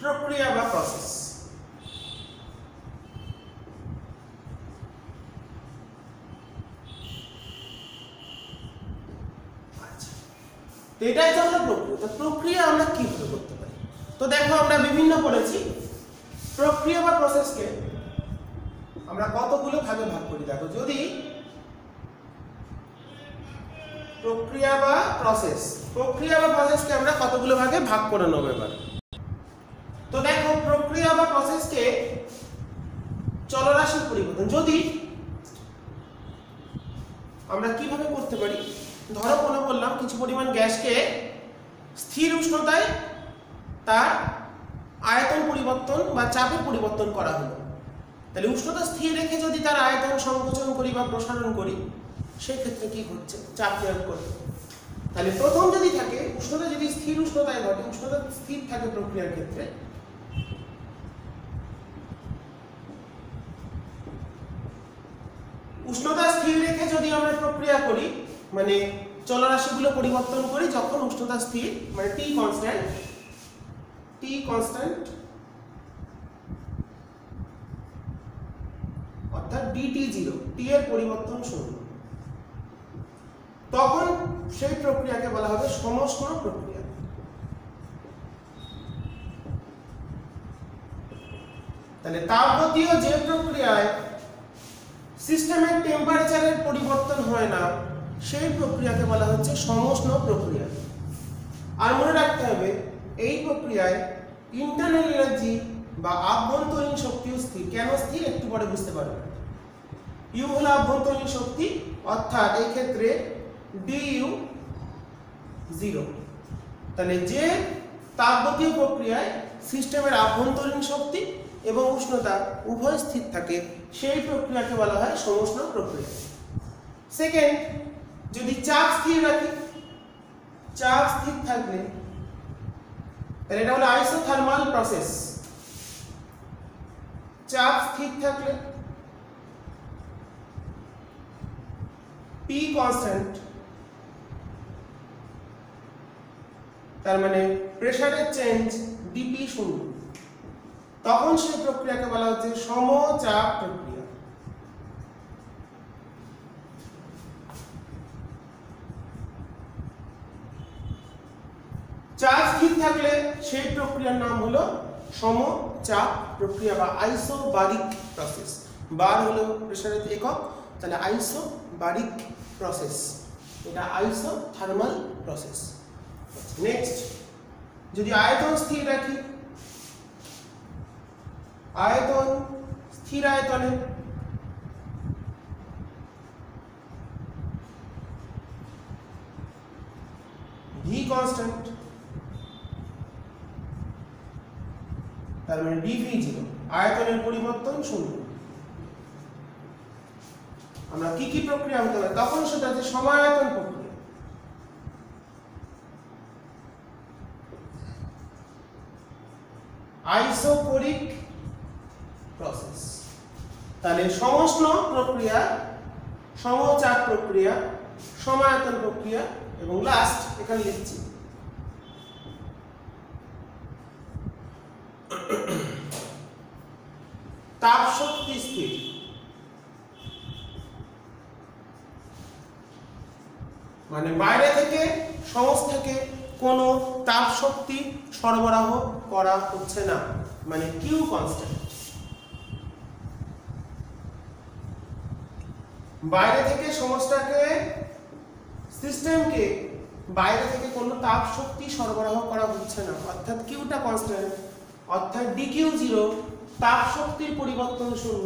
প্রক্রিয়া বা প্রসেস। এটাই তো হলো প্রক্রিয়া। তো প্রক্রিয়া আমরা কিভাবে করতে পারি, তো দেখো আমরা বিভিন্ন পড়েছি। প্রক্রিয়া বা প্রসেসকে আমরা কতগুলো ভাগে ভাগ করি, দেখো যদি প্রক্রিয়া বা প্রসেসকে আমরা কতগুলো ভাগে ভাগ করে নেব এবার। তো দেখো প্রক্রিয়া বা প্রসেসকে চলরাশির পরিবর্তন যদি আমরা কিভাবে করতে পারি, ধরো কোনো বললাম কিছু পরিমাণ গ্যাসকে স্থির উষ্ণতায় তার আয়তন পরিবর্তন বা চাপের পরিবর্তন করা হলো। তাহলে উষ্ণতা স্থির রেখে যদি তার আয়তন সংকোচন করি বা প্রসারণ করি, সেই ক্ষেত্রে কি ঘটছে, চাপ প্রয়োগ করবে। তাহলে প্রথম যদি থাকে উষ্ণতা যদি স্থির উষ্ণতায় ঘটে, উষ্ণতা স্থির থাকে প্রক্রিয়ার ক্ষেত্রে, উষ্ণতা স্থির রেখে যদি আমরা প্রক্রিয়া করি মানে চলরাশিগুলো পরিবর্তন করি, যখন উষ্ণতা স্থির মানে টি কনস্ট্যান্ট অর্থাৎ dT0, টি এর পরিবর্তন শূন্য, তখন সেই প্রক্রিয়াকে বলা হবে সমষ্ণ প্রক্রিয়া। তাহলে তাপগতীয় যে প্রক্রিয়ায় সিস্টেমের টেম্পারেচারের পরিবর্তন হয় না সেই প্রক্রিয়াকে বলা হচ্ছে সমষ্ণ প্রক্রিয়া। আর মনে রাখতে হবে এই প্রক্রিয়ায় ইন্টারনাল এনার্জি বা আভ্যন্তরীণ শক্তিও স্থির। কেন স্থির একটু পরে বুঝতে পারবে। ইউ হলো আভ্যন্তরীণ শক্তি, অর্থাৎ এই ক্ষেত্রে ডিইউ 0। তাহলে যে তাপগতীয় প্রক্রিয়ায় সিস্টেমের আভ্যন্তরীণ শক্তি এবং উষ্ণতা উভয় স্থির থাকে সেই প্রক্রিয়াকে বলা হয় সমষ্ণ প্রক্রিয়া। সেকেন্ড, যদি চাপ স্থির রাখি, চাপ স্থির থাকলে তাহলে এটা হলো আইসোথার্মাল প্রসেস। চাপ স্থির থাকলে পি কনস্ট্যান্ট, তার মানে প্রেসারের চেঞ্জ ডিপি শূন্য, তখন সেই প্রক্রিয়াকে বলা হচ্ছে সমচাপ প্রক্রিয়া। চাপ স্থির থাকলে সেই প্রক্রিয়ার নাম হলো সমচাপ প্রক্রিয়া বা আইসোবারিক প্রসেস। বার হলো প্রেসারের একক, তাহলে আইসোবারিক প্রসেস, এটা আইসোথার্মাল প্রসেস। নেক্সট যদি আয়তন স্থির রাখি, আয়তন স্থির আয়তনে ভি কনস্ট্যান্ট, তার মানে dv0 আয়তনের পরিবর্তন শূন্য। আমরা কি কি প্রক্রিয়া হতে পারে তখন সেটা হচ্ছে সমায়তন প্রক্রিয়া। Isochoric process. তাহলে সমষ্ণ প্রক্রিয়া, সমচাপ প্রক্রিয়া, সমায়তন প্রক্রিয়া এবং লাস্ট এখানে লিখছি তাপ শক্তি স্থির। মানে বাইরে থেকে সংস্থাকে কোনো তাপ শক্তি সরবরাহ করা হচ্ছে না, মানে কিউ কনস্ট্যান্ট। বাইরে থেকে সংস্থাকে, সিস্টেমকে বাইরে থেকে কোনো তাপ শক্তি সরবরাহ করা হচ্ছে না, অর্থাৎ কিউটা কনস্ট্যান্ট, অর্থাৎ dq0 তাপ শক্তির পরিবর্তন শূন্য।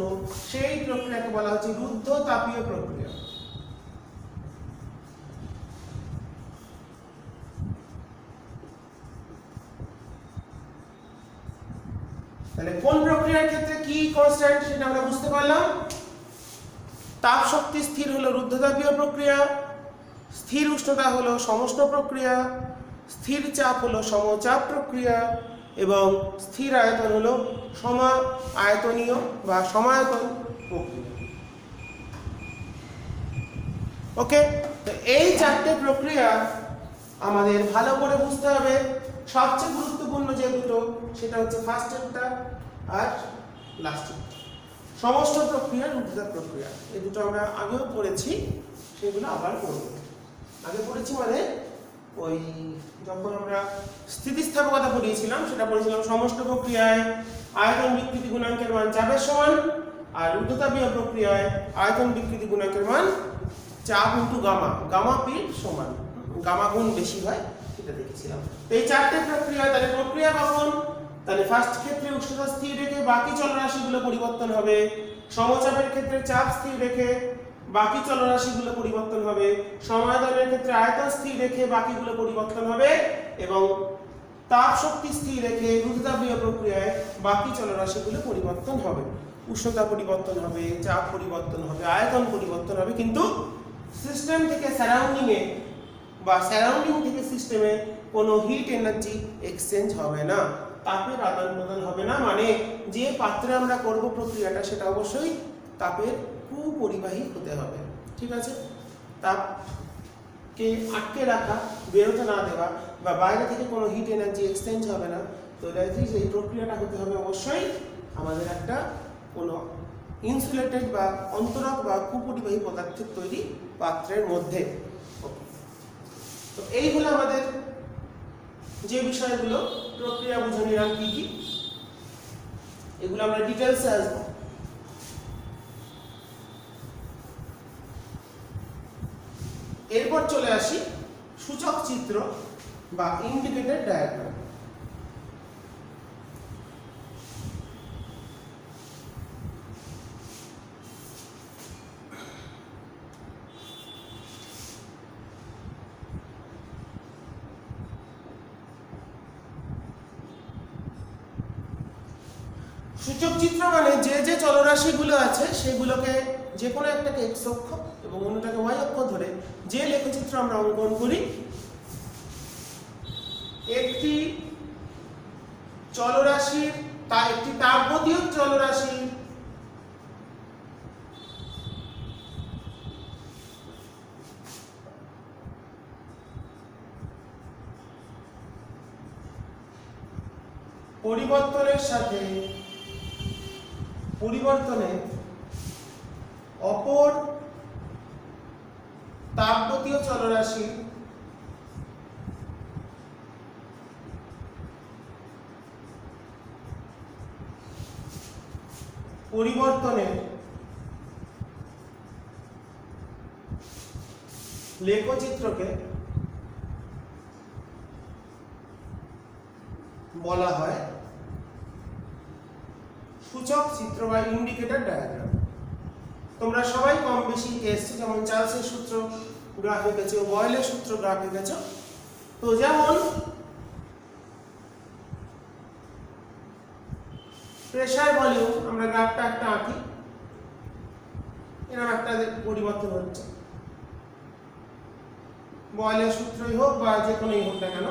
সেই প্রক্রিয়াকে বলা হচ্ছে রুদ্ধ তাপীয় প্রক্রিয়া। তাহলে কোন প্রক্রিয়ার ক্ষেত্রে কি কনস্ট্যান্ট সেটা আমরা বুঝতে পারলাম। তাপ শক্তি স্থির হলো রুদ্ধতাপীয় প্রক্রিয়া, স্থির উষ্ণতা হলো সমষ্ণ প্রক্রিয়া, স্থির চাপ হলো সমচাপ প্রক্রিয়া এবং স্থির আয়তন হলো সমায়তনীয় বা সমায়তন প্রক্রিয়া। ওকে, তো এই চারটে প্রক্রিয়া আমাদের ভালো করে বুঝতে হবে। সবচেয়ে গুরুত্বপূর্ণ যে দুটো সেটা হচ্ছে ফার্স্টেরটা আর লাস্টেরটা, সমষ্ণ প্রক্রিয়া, রুদ্ধতাপ প্রক্রিয়া। এই দুটো আমরা আগেও পড়েছি, সেগুলো আবার পড়ব। আগে পড়েছি মানে ওই যখন আমরা স্থিতিস্থাপকতা পড়িয়েছিলাম সেটা পড়েছিলাম সমষ্ণ প্রক্রিয়ায় আয়তন বিকৃতি গুণাঙ্কের মান চাপের সমান, আর রুদ্ধতাপীয় প্রক্রিয়ায় আয়তন বিকৃতি গুণাঙ্কের মান চাপ ইনটু গামা, গামা পি সমান, গামা গুণ বেশি হয়, এটা দেখেছিলাম। তো এই চারটে প্রক্রিয়া, তাহলে প্রক্রিয়া কখন, তাহলে ফার্স্ট ক্ষেত্রে উষ্ণতা স্থির রেখে বাকি চলরাশিগুলো পরিবর্তন হবে, সমচাপের ক্ষেত্রে চাপ স্থির রেখে বাকি চলরাশিগুলো পরিবর্তন হবে, সমায়তনের ক্ষেত্রে আয়তন স্থির রেখে বাকিগুলো পরিবর্তন হবে এবং তাপ শক্তি স্থির রেখে রুদ্ধতাপীয় প্রক্রিয়ায় বাকি চলরাশিগুলো পরিবর্তন হবে। উষ্ণতা পরিবর্তন হবে, চাপ পরিবর্তন হবে, আয়তন পরিবর্তন হবে, কিন্তু সিস্টেম থেকে সারাউন্ডিং এ বা সারাউন্ডিং থেকে সিস্টেমে কোনো হিট এনার্জি এক্সচেঞ্জ হবে না, তাপের আদান প্রদান হবে না। মানে যে পাত্রে আমরা করব প্রক্রিয়াটা সেটা অবশ্যই তাপের কুপরিবাহী হতে হবে। ঠিক আছে, তাপকে আটকে রাখা, বেরোতে না দেওয়া বা বাইরে থেকে কোনো হিট এনার্জি এক্সচেঞ্জ হবে না। তো এই প্রক্রিয়াটা হতে হবে অবশ্যই আমাদের একটা কোনো ইনসুলেটেড বা অন্তরক বা কুপরিবাহী পদার্থের তৈরি পাত্রের মধ্যে। তো এই হলো আমাদের যে বিষয়গুলো প্রক্রিয়া বুঝে নিলাম কি কি, এগুলো আমরা ডিটেইলসে আসবো। এরপর চলে আসি সূচক চিত্র বা ইন্ডিকেটর ডায়াগ্রাম। সূচক চিত্র মানে যে যে চলরাশিগুলো আছে সেগুলোকে যে কোনো একটাকে এক্স অক্ষ এবং অন্যটাকে ওয়াই অক্ষ ধরে যে লেখচিত্র আমরা অঙ্কন করি, একটি চলরাশির একটি তাপগতীয় চলরাশির পরিবর্তনের সাথে পরিবর্তনে অপর তাপগতীয় চলরাশি পরিবর্তনের লেখচিত্রকে বলা হয় সূচক চিত্র বা ইন্ডিকেটর ডায়াগ্রাম। তোমরা সবাই কম বেশি এসছো, যেমন চার্লসের সূত্র গ্রাফ এঁকেছো, বয়েলের সূত্র গ্রাফ এঁকেছো। তো যেমন প্রেসার ভলিউম আমরা গ্রাফটা একটা আঁকি, এরকম একটা পরিবর্তন হচ্ছে, বয়েলের সূত্রই হোক বা যে কোনোই হোক না কেন,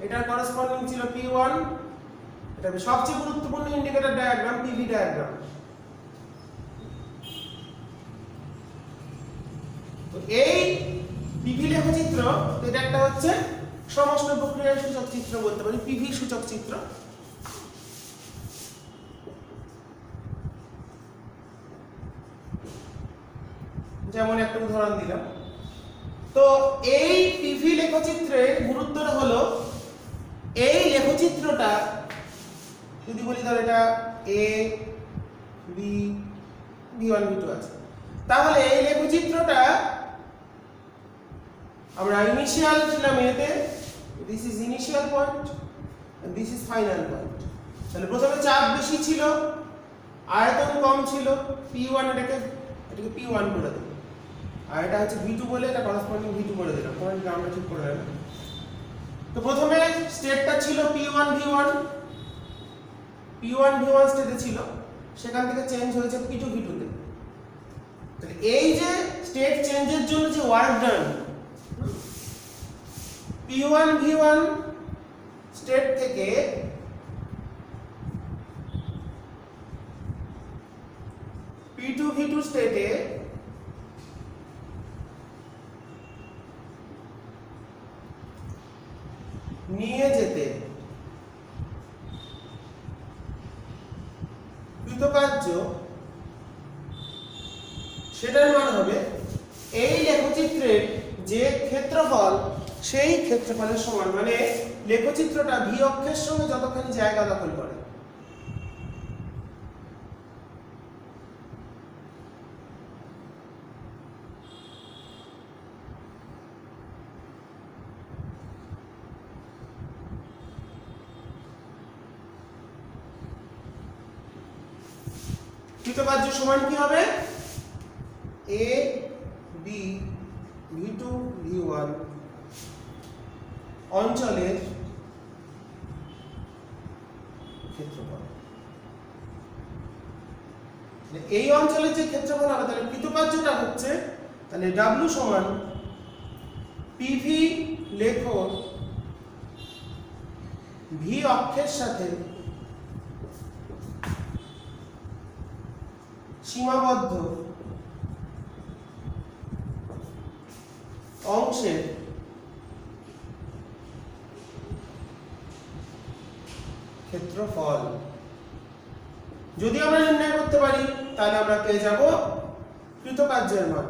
এটার করসপন্ডিং ছিল P1। এটা সবচেয়ে গুরুত্বপূর্ণ ইন্ডিকেটর ডায়াগ্রাম পিভি ডায়াগ্রাম। তো এই পিভি লেখচিত্র, এটা একটা হচ্ছে সমস্ত প্রক্রিয়ার সূচক চিত্র বলতে পারি, পিভি সূচক চিত্র। যেমন একটা উদাহরণ দিলাম। তো এই পিভি লেখচিত্রের গুরুত্বটা হলো, এই লেখচিত্রটা যদি বলি ধর এটা এ বি B1 B2 আছে, তাহলে এই লেখচিত্রটা আমরা ইনিশিয়াল ছিলাম এতে, this is initial point and this is final point. তাহলে প্রথমে চাপ বেশি ছিল, আয়তন কম ছিল, P1 এটাকে P1 করে দিলাম, আর এটা হচ্ছে V2 বলে এটা করসপন্ডিং V2 করে দিলাম, পয়েন্টটা আমরা ঠিক করে দিলাম। তো প্রথমে স্টেটটা ছিল P1 V1 স্টেটে ছিল, সেখান থেকে চেঞ্জ হয়েছে P2 V2 তে। তাহলে এই যে স্টেট চেঞ্জের জন্য যে work done, P1 V1 state থেকে P2 V2 স্টেটে নিয়ে যেতে কৃতকার্য, সেটার মান হবে এই লেখচিত্রের যে ক্ষেত্রফল সেই ক্ষেত্রফলের সমান, মানে লেখচিত্রটা ভি অক্ষের সঙ্গে যতখানি জায়গা দখল করে। কৃতকার্য সমান কি হবে? এ বি V2 V1 অঞ্চলের ক্ষেত্রফল। এই অঞ্চলের যে ক্ষেত্রফল হবে, তাহলে কৃতকার্যটা হচ্ছে, তাহলে W সমান PV লেখর V অক্ষের সাথে সীমাবদ্ধ অংশের ক্ষেত্রফল। যদি আমরা নির্ণয় করতে পারি তাহলে আমরা পেয়ে যাব কৃতকার্যের মান।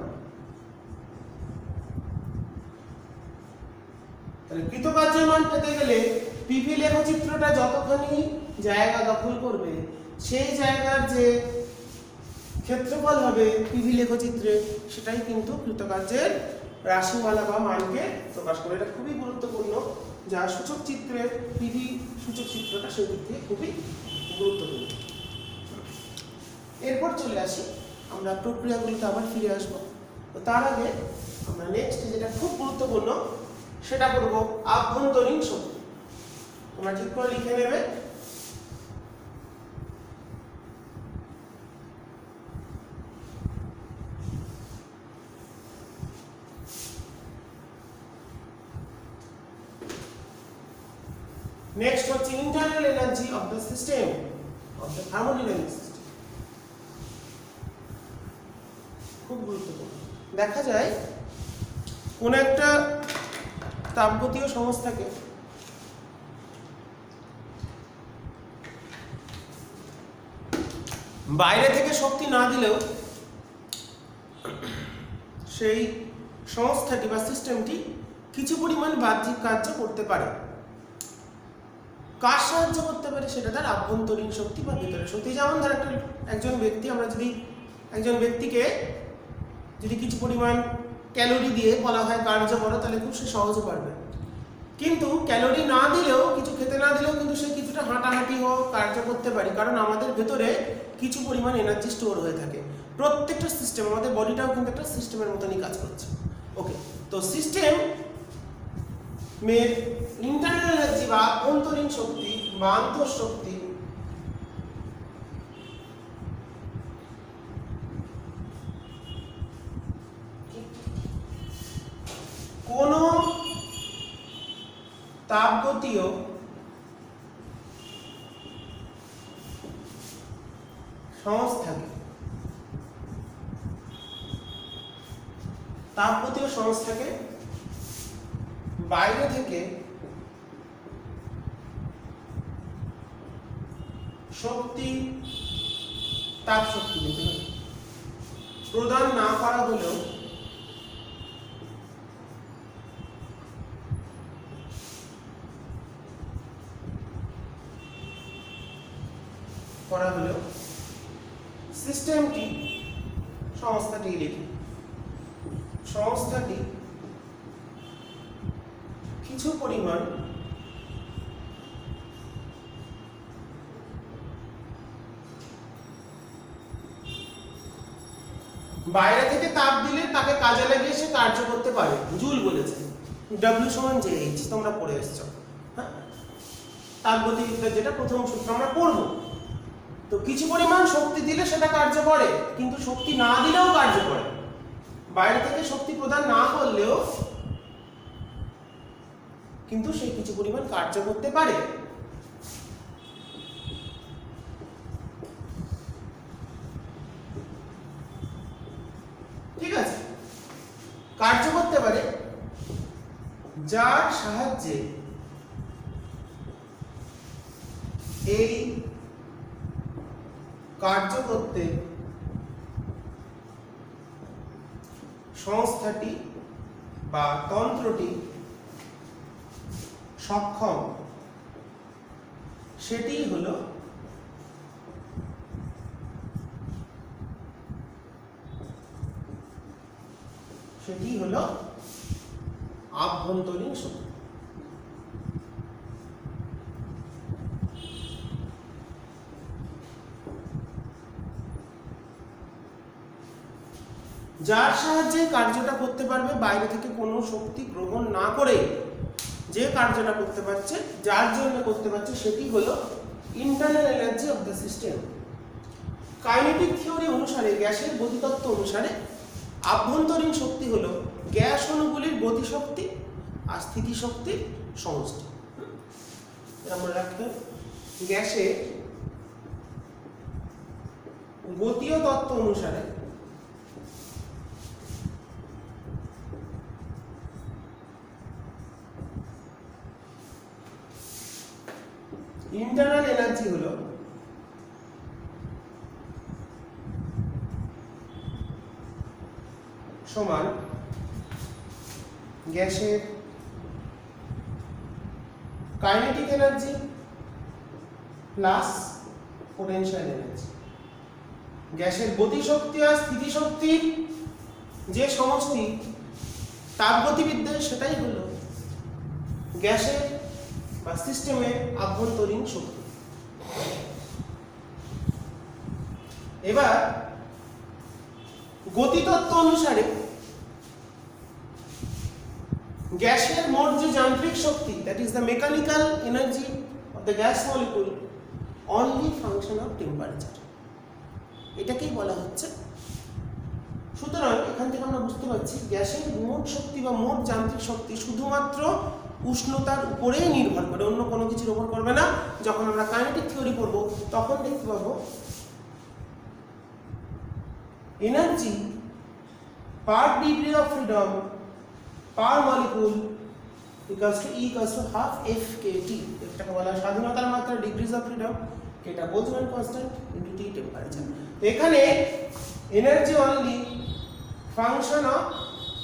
তাহলে কৃতকার্যের মান পেতে গেলে পিভি লেখচিত্রটা যতখানি জায়গা দখল করবে সেই জায়গার যে ক্ষেত্রফল হবে পিভি লেখচিত্রে, সেটাই কিন্তু কৃতকার্যের রাশিমালা বা মানকে প্রকাশ করে। এটা খুবই গুরুত্বপূর্ণ, যা সূচক চিত্রের পিভি সূচক চিত্রটা সেই দিক থেকে খুবই গুরুত্বপূর্ণ। এরপর চলে আসি আমরা প্রক্রিয়াগুলোতে আবার ফিরে আসবো। তো তার আগে আমরা নেক্সট যেটা খুব গুরুত্বপূর্ণ সেটা করব আভ্যন্তরীণ শক্তি। তোমরা ঠিক করে লিখে নেবে। Next হচ্ছে internal energy of the system, of the thermodynamic system. খুব গুরুত্বপূর্ণ। দেখা যায় কোন একটা তাপগতীয় সংস্থাকে বাইরে থেকে শক্তি না দিলেও সেই সংস্থাটি বা সিস্টেমটি কিছু পরিমাণ বাহ্যিক কার্য করতে পারে। কার সাহায্য করতে পারে? সেটা তার আভ্যন্তরীণ শক্তি বা ভিতরের শক্তি। যেমন ধর একজন ব্যক্তি, আমরা যদি একজন ব্যক্তিকে যদি কিছু পরিমাণ ক্যালোরি দিয়ে বলা হয় কার্য করো, তাহলে খুব সে সহজে পারবে। কিন্তু ক্যালোরি না দিলেও, কিছু খেতে না দিলেও কিন্তু সে কিছুটা হাঁটাহাঁটি হোক কার্য করতে পারি, কারণ আমাদের ভেতরে কিছু পরিমাণ এনার্জি স্টোর হয়ে থাকে। প্রত্যেকটা সিস্টেম, আমাদের বডিটাও কিন্তু একটা সিস্টেমের মতনই কাজ করছে। ওকে, তো সিস্টেম মের ইন্টারনাল এনার্জি বা আভ্যন্তরীণ শক্তি বা আন্তঃশক্তি কোন তাপগতীয় সংস্থাকে বাইরে থেকে শক্তি, তাপ শক্তি প্রদান না করা হলেও সিস্টেমটি, সংস্থাটি লিখি, সংস্থাটি কিছু পরিমাণ বাইরে থেকে তাপ দিলে তাকে কাজে লাগিয়ে সে কার্য করতে পারে। জুল বলেছে, W সমান JH, তোমরা পড়ে এসছো। হ্যাঁ, তাপগতিবিদ্যার যেটা প্রথম সূত্র আমরা পড়ব। তো কিছু পরিমাণ শক্তি দিলে সেটা কার্য করে, কিন্তু শক্তি না দিলেও কার্য করে। বাইরে থেকে শক্তি প্রদান না করলেও কিন্তু সে কিছু পরিমাণ কার্য করতে পারে। ঠিক আছে, কার্য করতে পারে যার সাহায্যে এই কার্য করতে সংস্থাটি বা তন্ত্রটি সক্ষম, সেটি হলো আভ্যন্তরীণ শক্তি। যার সাহায্যে কার্যটা করতে পারবে বাইরে থেকে কোনো শক্তি গ্রহণ না করে, যে কার্যটা করতে পারছে, যার জন্য করতে পারছে, সেটি হলো internal energy of the system. Kinetic theory অনুসারে, গ্যাসের গতিতত্ত্ব অনুসারে আভ্যন্তরীণ শক্তি হলো গ্যাস অণুগুলির গতিশক্তি আর স্থিতিশক্তির সমষ্টি। এটা মনে রাখতে হবে, গ্যাসের গতীয় তত্ত্ব অনুসারে ইন্টারনাল এনার্জি হলো সমান গ্যাসের kinetic energy plus potential energy. গ্যাসের গতিশক্তি আর স্থিতিশক্তির যে সমষ্টি তাপগতিবিদ্যায়, সেটাই হলো গ্যাসের বা সিস্টেমের আভ্যন্তরীণ শক্তি। এবার গতিতত্ত্ব অনুসারে গ্যাসের মোট যে যান্ত্রিক শক্তি, that is the mechanical energy of the gas molecule, only function of temperature, এটাকেই বলা হচ্ছে। সুতরাং এখান থেকে আমরা বুঝতে পারছি গ্যাসের মোট শক্তি বা মোট যান্ত্রিক শক্তি শুধুমাত্র উষ্ণতার উপরেই নির্ভর করে, অন্য কোনো কিছুর উপর করবে না। যখন আমরা কাইনেটিক থিওরি পড়ব তখন দেখতে পাবো energy per degree of freedom per molecule equals to E equals to half FKT। এটাকে বলা হয় স্বাধীনতার মাত্রা, ডিগ্রিজ অফ ফ্রিডম, এটা Boltzmann constant into T temperature. তো এখানে energy only function of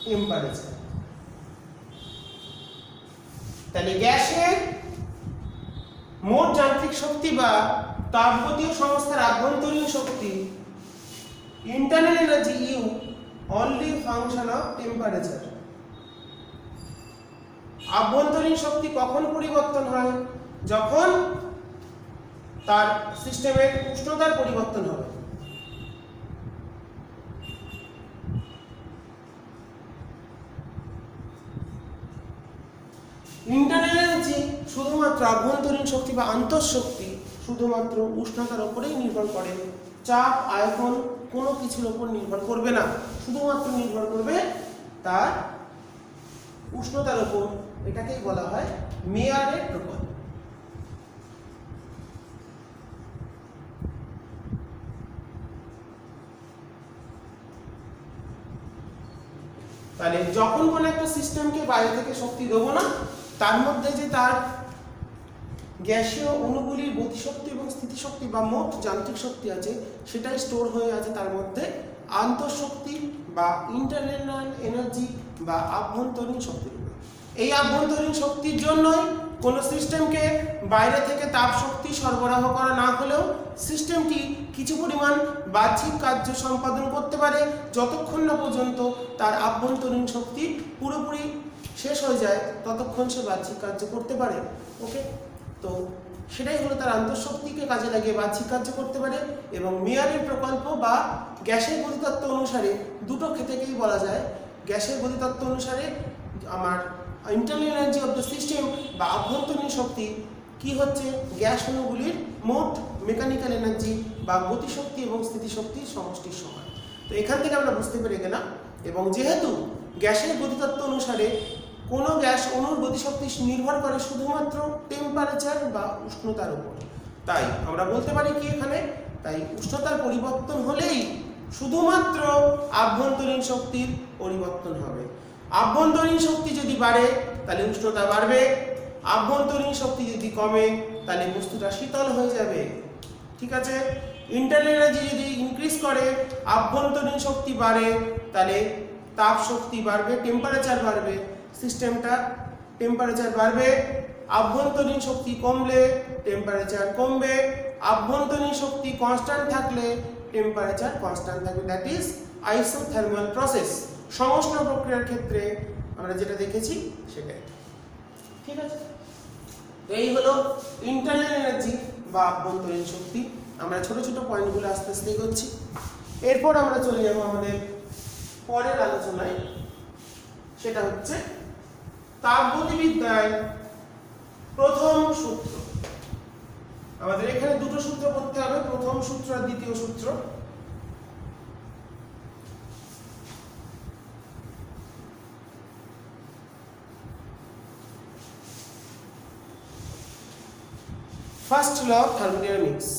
temperature. তাহলে গ্যাসের মোট যান্ত্রিক শক্তি বা তাপগতীয় সংস্থার আভ্যন্তরীণ শক্তি, internal energy U, only function of temperature. আভ্যন্তরীণ শক্তি কখন পরিবর্তন হয়? যখন তার সিস্টেমের উষ্ণতার পরিবর্তন হবে। ইন্টারনাল এনার্জি শুধুমাত্র আভ্যন্তরীণ শক্তি বা আন্তঃশক্তি শুধুমাত্র উষ্ণতার উপরেই নির্ভর করে, চাপ আয়তন কোনো কিছুর উপর নির্ভর করবে না, শুধুমাত্র নির্ভর করবে তার উষ্ণতার উপর। এটাকেই বলা হয় মেয়ারের প্রকল্প। তাহলে যখন কোনো একটা সিস্টেমকে বাইরে থেকে শক্তি দেবো না, তার মধ্যে যে তার গ্যাসীয় অণুগুলির গতিশক্তি এবং স্থিতিশক্তি বা মোট যান্ত্রিক শক্তি আছে, সেটাই স্টোর হয়ে আছে তার মধ্যে আন্তঃশক্তি বা ইন্টারনাল এনার্জি বা আভ্যন্তরীণ শক্তি। এই আভ্যন্তরীণ শক্তির জন্যই কোনো সিস্টেমকে বাইরে থেকে তাপ শক্তি সরবরাহ করা না হলেও সিস্টেমটি কিছু পরিমাণ বাহ্যিক কার্য সম্পাদন করতে পারে, যতক্ষণ না পর্যন্ত তার আভ্যন্তরীণ শক্তি পুরোপুরি শেষ হয়ে যায় ততক্ষণ সে বাহ্যিক কার্য করতে পারে। ওকে, তো সেটাই হলো তার আন্তঃশক্তিকে কাজে লাগিয়ে বাহ্যিক কার্য করতে পারে। এবং মেয়ারের প্রকল্প বা গ্যাসের গতিতত্ত্ব অনুসারে দুটো থেকেই বলা যায়, গ্যাসের গতিতত্ত্ব অনুসারে আমার internal energy of the system বা আভ্যন্তরীণ শক্তি কি হচ্ছে, গ্যাস অণুগুলির মোট মেকানিক্যাল এনার্জি বা গতিশক্তি এবং স্থিতিশক্তির সমষ্টির সমান। তো এখান থেকে আমরা বুঝতে পেরে গেলাম। এবং যেহেতু গ্যাসের গতিতত্ত্ব অনুসারে কোনো গ্যাস অণুর গতিশক্তি নির্ভর করে শুধুমাত্র টেম্পারেচার বা উষ্ণতার উপর, তাই আমরা বলতে পারি কি এখানে, তাই উষ্ণতার পরিবর্তন হলেই শুধুমাত্র আভ্যন্তরীণ শক্তির পরিবর্তন হবে। আভ্যন্তরীণ শক্তি যদি বাড়ে তাহলে উষ্ণতা বাড়বে, আভ্যন্তরীণ শক্তি যদি কমে তাহলে বস্তুটা শীতল হয়ে যাবে। ঠিক আছে, ইন্টারনাল এনার্জি যদি ইনক্রিজ করে, আভ্যন্তরীণ শক্তি বাড়ে, তাহলে তাপ শক্তি বাড়বে, টেম্পারেচার বাড়বে, সিস্টেমটা টেম্পারেচার বাড়বে। আভ্যন্তরীণ শক্তি কমলে টেম্পারেচার কমবে, আভ্যন্তরীণ শক্তি কনস্ট্যান্ট থাকলে টেম্পারেচার কনস্ট্যান্ট থাকবে। That is isothermal process. সমষ্ণ প্রক্রিয়ার ক্ষেত্রে আমরা যেটা দেখেছি সেটাই। ঠিক আছে, তো এই হলো ইন্টারনাল এনার্জি বা আভ্যন্তরীণ শক্তি। আমরা ছোট ছোট পয়েন্টগুলো আস্তে আস্তে করছি। এরপর আমরা চলে যাব আমাদের পরের আলোচনায়, সেটা হচ্ছে তাপগতিবিদ্যায় প্রথম সূত্র। আমাদের এখানে দুটো সূত্র পড়তে হবে, প্রথম সূত্র আর দ্বিতীয় সূত্র। First law of thermodynamics.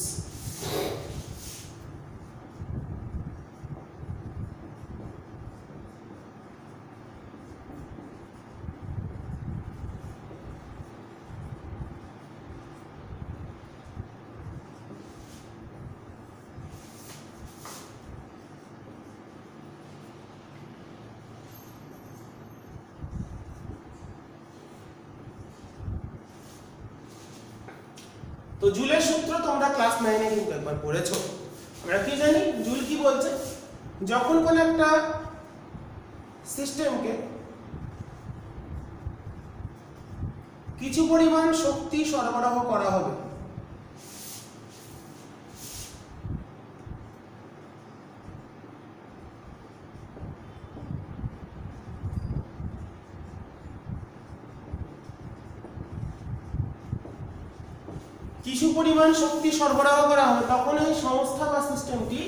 তো জুলের সূত্র তোমরা ক্লাস 9 এ কিন্তু একবার পড়েছো। আমরা কি জানি জুল কি বলছে, যখন কোন একটা সিস্টেমকে কিছু পরিমাণ শক্তি সরবরাহ করা হবে, কিছু পরিমাণ শক্তি সরবরাহ করা হবে, তখন এই সংস্থা বা সিস্টেমটি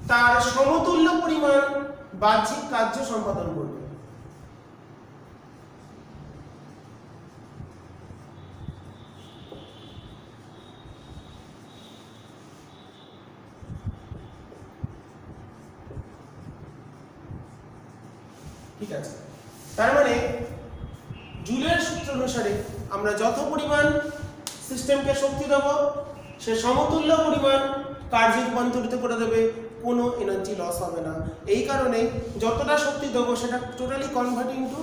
তার সমতুল্য পরিমাণ বাহ্যিক কার্য সম্পাদন করবে। ঠিক আছে, তার মানে জুলের সূত্র অনুসারে আমরা যত পরিমাণ সিস্টেমকে শক্তি দেব, সে সমতুল্য পরিমাণ কার্যে রূপান্তরিত করে দেবে, কোনো এনার্জি লস হবে না। এই কারণে যতটা শক্তি দেবো সেটা totally converting to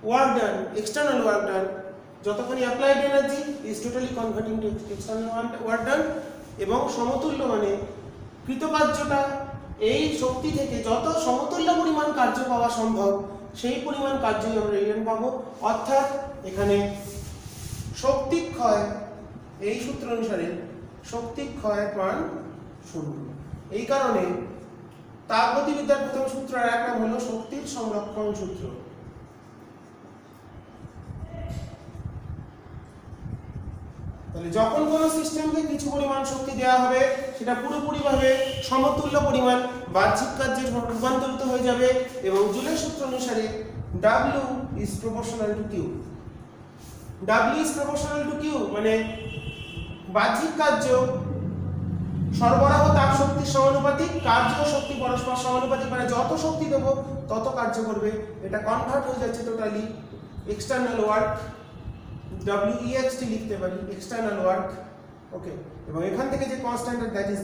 work done, external work done. যতক্ষণই applied energy is totally converting to external work done. এবং সমতুল্য মানে কৃতকার্যটা এই শক্তি থেকে যত সমতুল্য পরিমাণ কার্য পাওয়া সম্ভব সেই পরিমাণ কার্যই আমরা রেডিয়ান পাবো। অর্থাৎ এখানে শক্তি ক্ষয়, এই সূত্র অনুসারে শক্তি ক্ষয়ের মান 0। এই কারণে তাপগতিবিদ্যার প্রথম সূত্র আর এক নাম হলো শক্তির সংরক্ষণ সূত্র। তাহলে যখন কোনো সিস্টেমকে কিছু পরিমাণ শক্তি দেওয়া হবে সেটা পুরোপুরিভাবে সমতুল্য পরিমাণ বাহ্যিক কার্যে রূপান্তরিত হয়ে যাবে এবং জুলের সূত্র অনুসারে W is proportional to Q। W is proportional to Q মানে বাহ্যিক কার্য সরবরাহ তাপ শক্তির সমানুপাতিক, কার্য শক্তি পরস্পর সমানুপাতিক, মানে যত শক্তি দেব তত কার্য করবে। এটা কনভার্ট হয়ে যাচ্ছে টোটালি এক্সটার্নাল ওয়ার্ক, WEXT লিখতে পারি এক্সটার্নাল ওয়ার্ক। ওকে, এবং এখান থেকে যে কনস্ট্যান্ট দ্যাট ইজ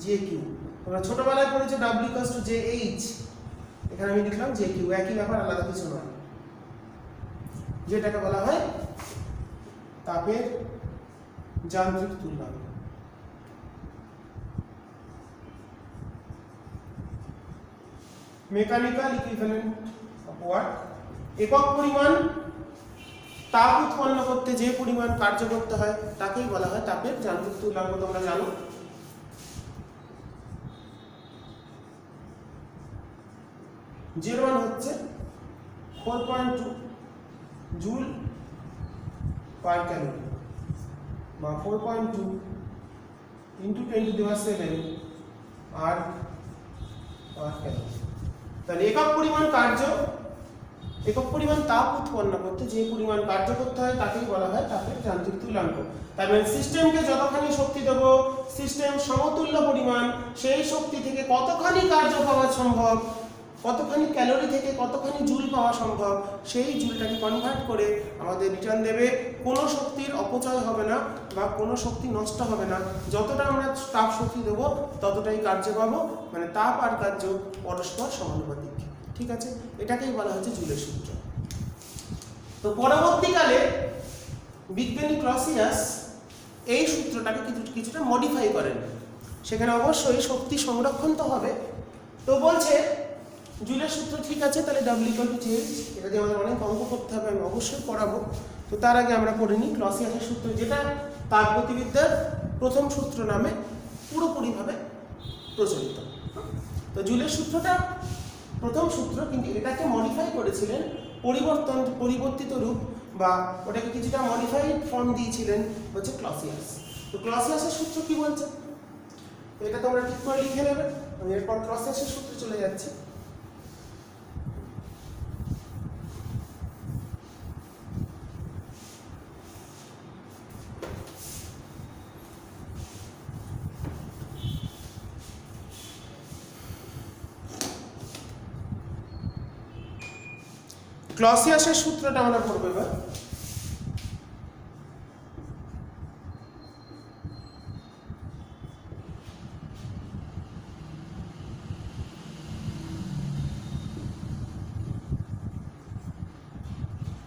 JQ। তোমরা ছোটবেলায় পড়েছো W = JH, এখানে আমি লিখলাম JQ, একই ব্যাপার, আলাদা কিছু নয়। যেটাকে বলা হয় তাপের যান্ত্রিক তুল্যাঙ্ক। Mechanical equivalent of work. একক পরিমাণ তাপ উৎপন্ন করতে যে পরিমাণ কার্য করতে হয় তাকেই বলা হয় তাপের যান্ত্রিক তুল্যাঙ্ক। তোমরা জানো। Z1 হচ্ছে 4.2 জুল পার ক্যালোরি বা 4.2 × 10⁷ আর পার ক্যালোরি। তাহলে একক পরিমাণ কার্য, একক পরিমাণ তাপ উৎপন্ন করতে যে পরিমাণ কার্য করতে হয় তাকেই বলা হয় তাপের যান্ত্রিক তুল্যাঙ্ক। তার মানে সিস্টেমকে যতখানি শক্তি দেব সিস্টেম সমতুল্য পরিমাণ সেই শক্তি থেকে কতখানি কার্য পাওয়া সম্ভব, কতখানি ক্যালোরি থেকে কতখানি জুল পাওয়া সম্ভব, সেই জুলটাকে কনভার্ট করে আমাদের রিটার্ন দেবে। কোনো শক্তির অপচয় হবে না বা কোনো শক্তি নষ্ট হবে না। যতটা আমরা তাপ শক্তি দেব ততটাই কার্য পাবো, মানে তাপ আর কার্য পরস্পর সমানুপাতিক। ঠিক আছে, এটাকেই বলা হচ্ছে জুলের সূত্র। তো পরবর্তীকালে বিজ্ঞানী ক্লসিয়াস এই সূত্রটাকে কিছুটা মডিফাই করেন। সেখানে অবশ্যই শক্তি সংরক্ষণ তো হবে। তো বলছে জুলের সূত্র ঠিক আছে, তাহলে W = JH, এটা দিয়ে আমাদের অনেক অঙ্ক করতে হবে, আমি অবশ্যই পড়াবো। তো তার আগে আমরা পড়ে নিই ক্লসিয়াসের সূত্র, যেটা তাপগতিবিদ্যার প্রথম সূত্র নামে পুরোপুরিভাবে প্রচলিত। তো জুলের সূত্রটা প্রথম সূত্র, কিন্তু এটাকে মডিফাই করেছিলেন, পরিবর্তিত রূপ বা ওটাকে কিছুটা মডিফাইড ফর্ম দিয়েছিলেন হচ্ছে ক্লসিয়াস। তো ক্লসিয়াসের সূত্র কি বলছে তো এটা তোমরা ঠিক করে লিখে নেবে। আমি এরপর ক্লসিয়াসের সূত্রে চলে যাচ্ছি। ক্লসিয়াসের সূত্রটা আমরা পড়ব এবার।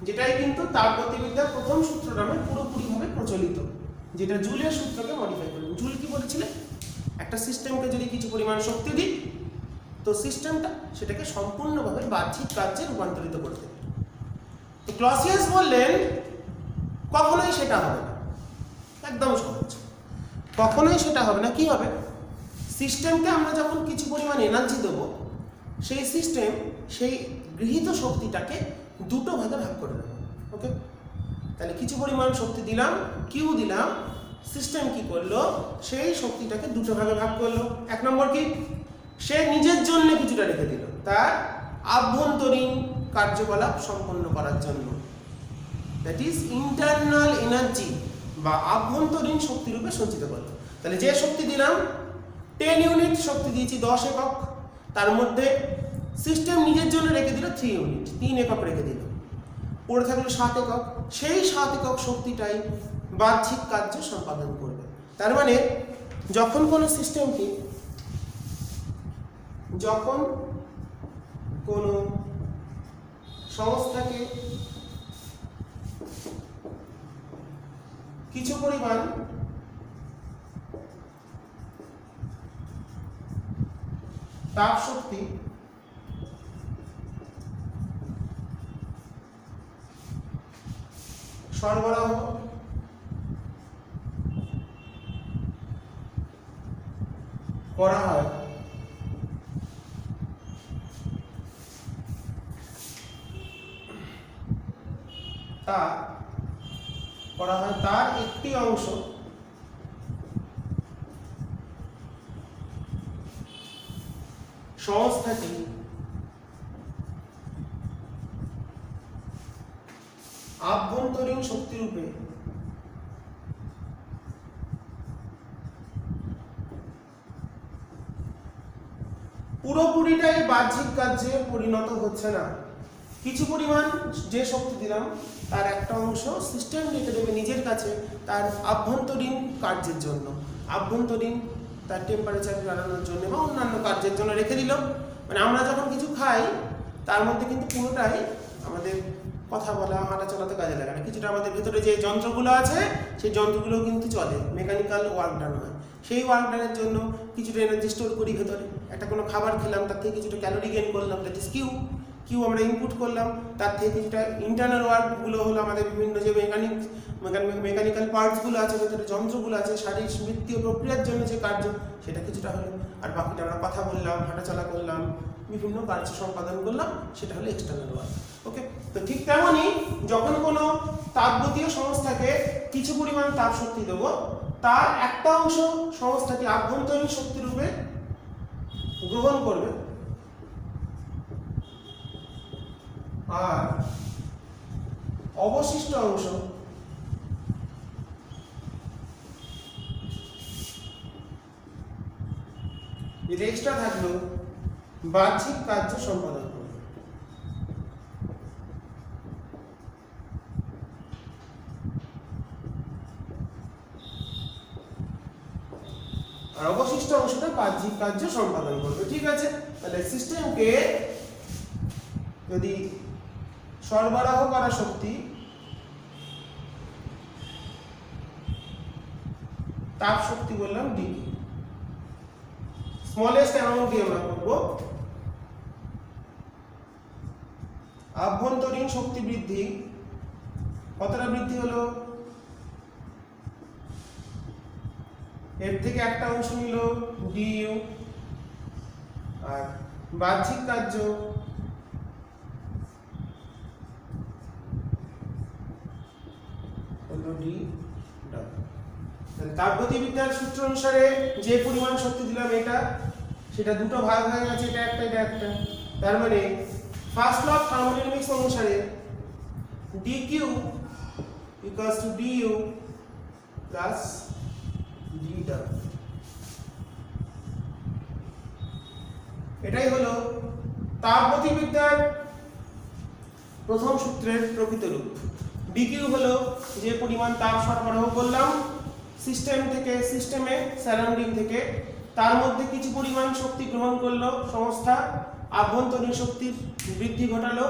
যেটাই কিন্তু তাপগতিবিদ্যার প্রথম সূত্র নামে পুরোপুরিভাবে প্রচলিত, যেটা জুলের সূত্রকে মডিফাই করবে। জুল কি বলেছিলেন? একটা সিস্টেমকে যদি কিছু পরিমাণ শক্তি দিই তো সিস্টেমটা সেটাকে সম্পূর্ণভাবে বাহ্যিক কার্যে রূপান্তরিত করতে। তো ক্লসিয়াস বললেন কখনোই সেটা হবে না, একদম সহজ, কখনোই সেটা হবে না। কি হবে? সিস্টেমকে আমরা যখন কিছু পরিমাণ এনার্জি দেবো সেই সিস্টেম সেই গৃহীত শক্তিটাকে দুটো ভাগে ভাগ করে দেবে। ওকে, তাহলে কিছু পরিমাণ শক্তি দিলাম, কিউ দিলাম, সিস্টেম কি করলো? সেই শক্তিটাকে দুটো ভাগে ভাগ করলো। এক নম্বর কি, সে নিজের জন্য কিছুটা রেখে দিল তার আভ্যন্তরীণ কার্যকলাপ সম্পন্ন করার জন্য, দ্যাট ইজ ইন্টারনাল এনার্জি বা আভ্যন্তরীণ শক্তি রূপে সঞ্চিত করলো। তাহলে যে শক্তি দিলাম 10 ইউনিট শক্তি দিয়েছি 10 একক, তার মধ্যে সিস্টেম নিজের জন্য রেখে দিল 3 ইউনিট, 3 একক রেখে দিল, পড়ে থাকলো 7 একক। সেই 7 একক শক্তিটাই বাহ্যিক কার্য সম্পাদন করবে। তার মানে যখন কোনো সিস্টেমকে, যখন কোনো সংস্থাকে কিছু পরিমাণ তাপ শক্তি সরবরাহ করা হয় তার একটি অংশ সংস্থাটি আভ্যন্তরীণ শক্তিরূপে পুরোপুরিটাই বাহ্যিক কার্যে পরিণত হচ্ছে না। কিছু পরিমাণ যে শক্তি দিলাম তার একটা অংশ সিস্টেম রেখে দেবে নিজের কাছে তার আভ্যন্তরীণ কার্যের জন্য, আভ্যন্তরীণ তার টেম্পারেচার বাড়ানোর জন্য বা অন্যান্য কার্যের জন্য রেখে দিল। মানে আমরা যখন কিছু খাই তার মধ্যে কিন্তু পুরোটাই আমাদের কথা বলা হাঁটা চলাতে কাজে লাগে না, কিছুটা আমাদের ভেতরে যে যন্ত্রগুলো আছে সেই যন্ত্রগুলো কিন্তু চলে, মেকানিক্যাল ওয়ার্ক ডান হয়। সেই ওয়ার্ক ডানের জন্য কিছুটা এনার্জি স্টোর করি ভেতরে। একটা কোনো খাবার খেলাম তার থেকে কিছুটা ক্যালোরি গেইন করলাম, দ্যাট ইজ কিউ আমরা ইনপুট করলাম, তার থেকে কিছুটা ইন্টারনাল ওয়ার্কগুলো হলো আমাদের বিভিন্ন যে মেকানিক্যাল পার্টসগুলো আছে ভেতরে যন্ত্রগুলো আছে শারীরবৃত্তীয় প্রক্রিয়ার জন্য যে কার্য সেটা কিছুটা হলো, আর বাকিটা আমরা কথা বললাম, হাঁটাচলা করলাম, বিভিন্ন কার্য সম্পাদন করলাম, সেটা হলো এক্সটার্নাল ওয়ার্ক। ওকে, তো ঠিক তেমনই যখন কোনো তাপগতীয় সংস্থাকে কিছু পরিমাণ তাপ শক্তি দেবো তার একটা অংশ সংস্থাটি আভ্যন্তরীণ শক্তি রূপে গ্রহণ করবে আর অবশিষ্ট অংশ যেটা এক্সট্রা থাকলো বাহ্যিক কার্য সম্পাদন করবে। আর অবশিষ্ট অংশটা বাহ্যিক কার্য সম্পাদন করবে। ঠিক আছে, তাহলে সিস্টেমকে যদি সরবরাহ করা শক্তি তাপ শক্তি বললাম ডি, স্মলেস্ট অ্যামাউন্ট দিয়ে আমরা করব আভ্যন্তরীণ শক্তি বৃদ্ধি। কতটা বৃদ্ধি হলো? এর থেকে একটা অংশ নিল ডিইউ আর বাহ্যিক কার্য হলো ডি ডাব্লিউ। তাপগতিবিদ্যার সূত্র অনুসারে যে পরিমাণ শক্তি দিলাম এটা সেটা দুটো ভাগ হয়ে গেছে, এটা একটা। তার মানে ফার্স্ট ল অফ থার্মোডাইনামিক্স অনুসারে dq equals to du plus dw। এটাই হলো তাপগতিবিদ্যার প্রথম সূত্রের প্রকৃত রূপ। dq হলো যে পরিমাণ তাপ সরবরাহ করলাম সিস্টেম থেকে, সিস্টেমে সারাউন্ডিং থেকে, তার মধ্যে কিছু পরিমাণ শক্তি গ্রহণ করলো সংস্থা, আভ্যন্তরীণ শক্তির বৃদ্ধি ঘটালো,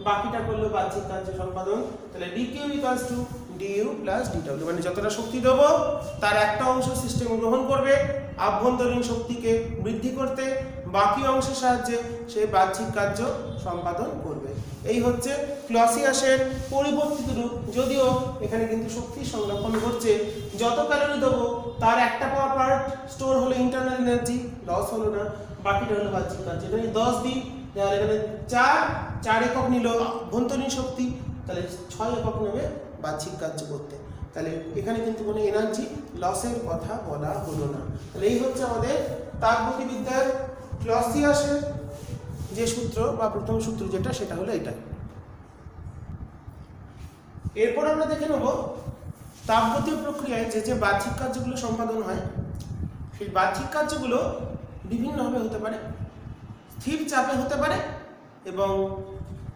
বাকিটা করলো বাহ্যিক কার্য সম্পাদন। তাহলে dq equals to du plus dw, মানে যতটা শক্তি দেবো তার একটা অংশ সিস্টেম গ্রহণ করবে আভ্যন্তরীণ শক্তিকে বৃদ্ধি করতে, বাকি অংশের সাহায্যে সে বাহ্যিক কার্য সম্পাদন করবে। এই হচ্ছে ক্লসিয়াসের পরিবর্তিত রূপ। যদিও এখানে কিন্তু শক্তি সংরক্ষণ করছে, যত ক্যালোরি দেবো তার একটা পার্ট স্টোর হলো ইন্টারনাল এনার্জি, লস হলো না, বাকিটা হলো বাহ্যিক কার্য। এখানে 10 দিই, তাহলে এখানে 4 একক নিল আভ্যন্তরীণ শক্তি, তাহলে 6 একক নেবে বাহ্যিক কার্য করতে। তাহলে এখানে কিন্তু কোনো এনার্জি লসের কথা বলা হলো না। তাহলে এই হচ্ছে আমাদের তাপগতিবিদ্যার ক্লসিয়াসের যে সূত্র বা প্রথম সূত্র যেটা, সেটা হলো এটা। এরপর আমরা দেখে নেব তাপগতীয় প্রক্রিয়ায় যে বাহ্যিক কার্যগুলো সম্পাদন হয় সেই বাহ্যিক কার্যগুলো বিভিন্নভাবে হতে পারে। স্থির চাপে হতে পারে এবং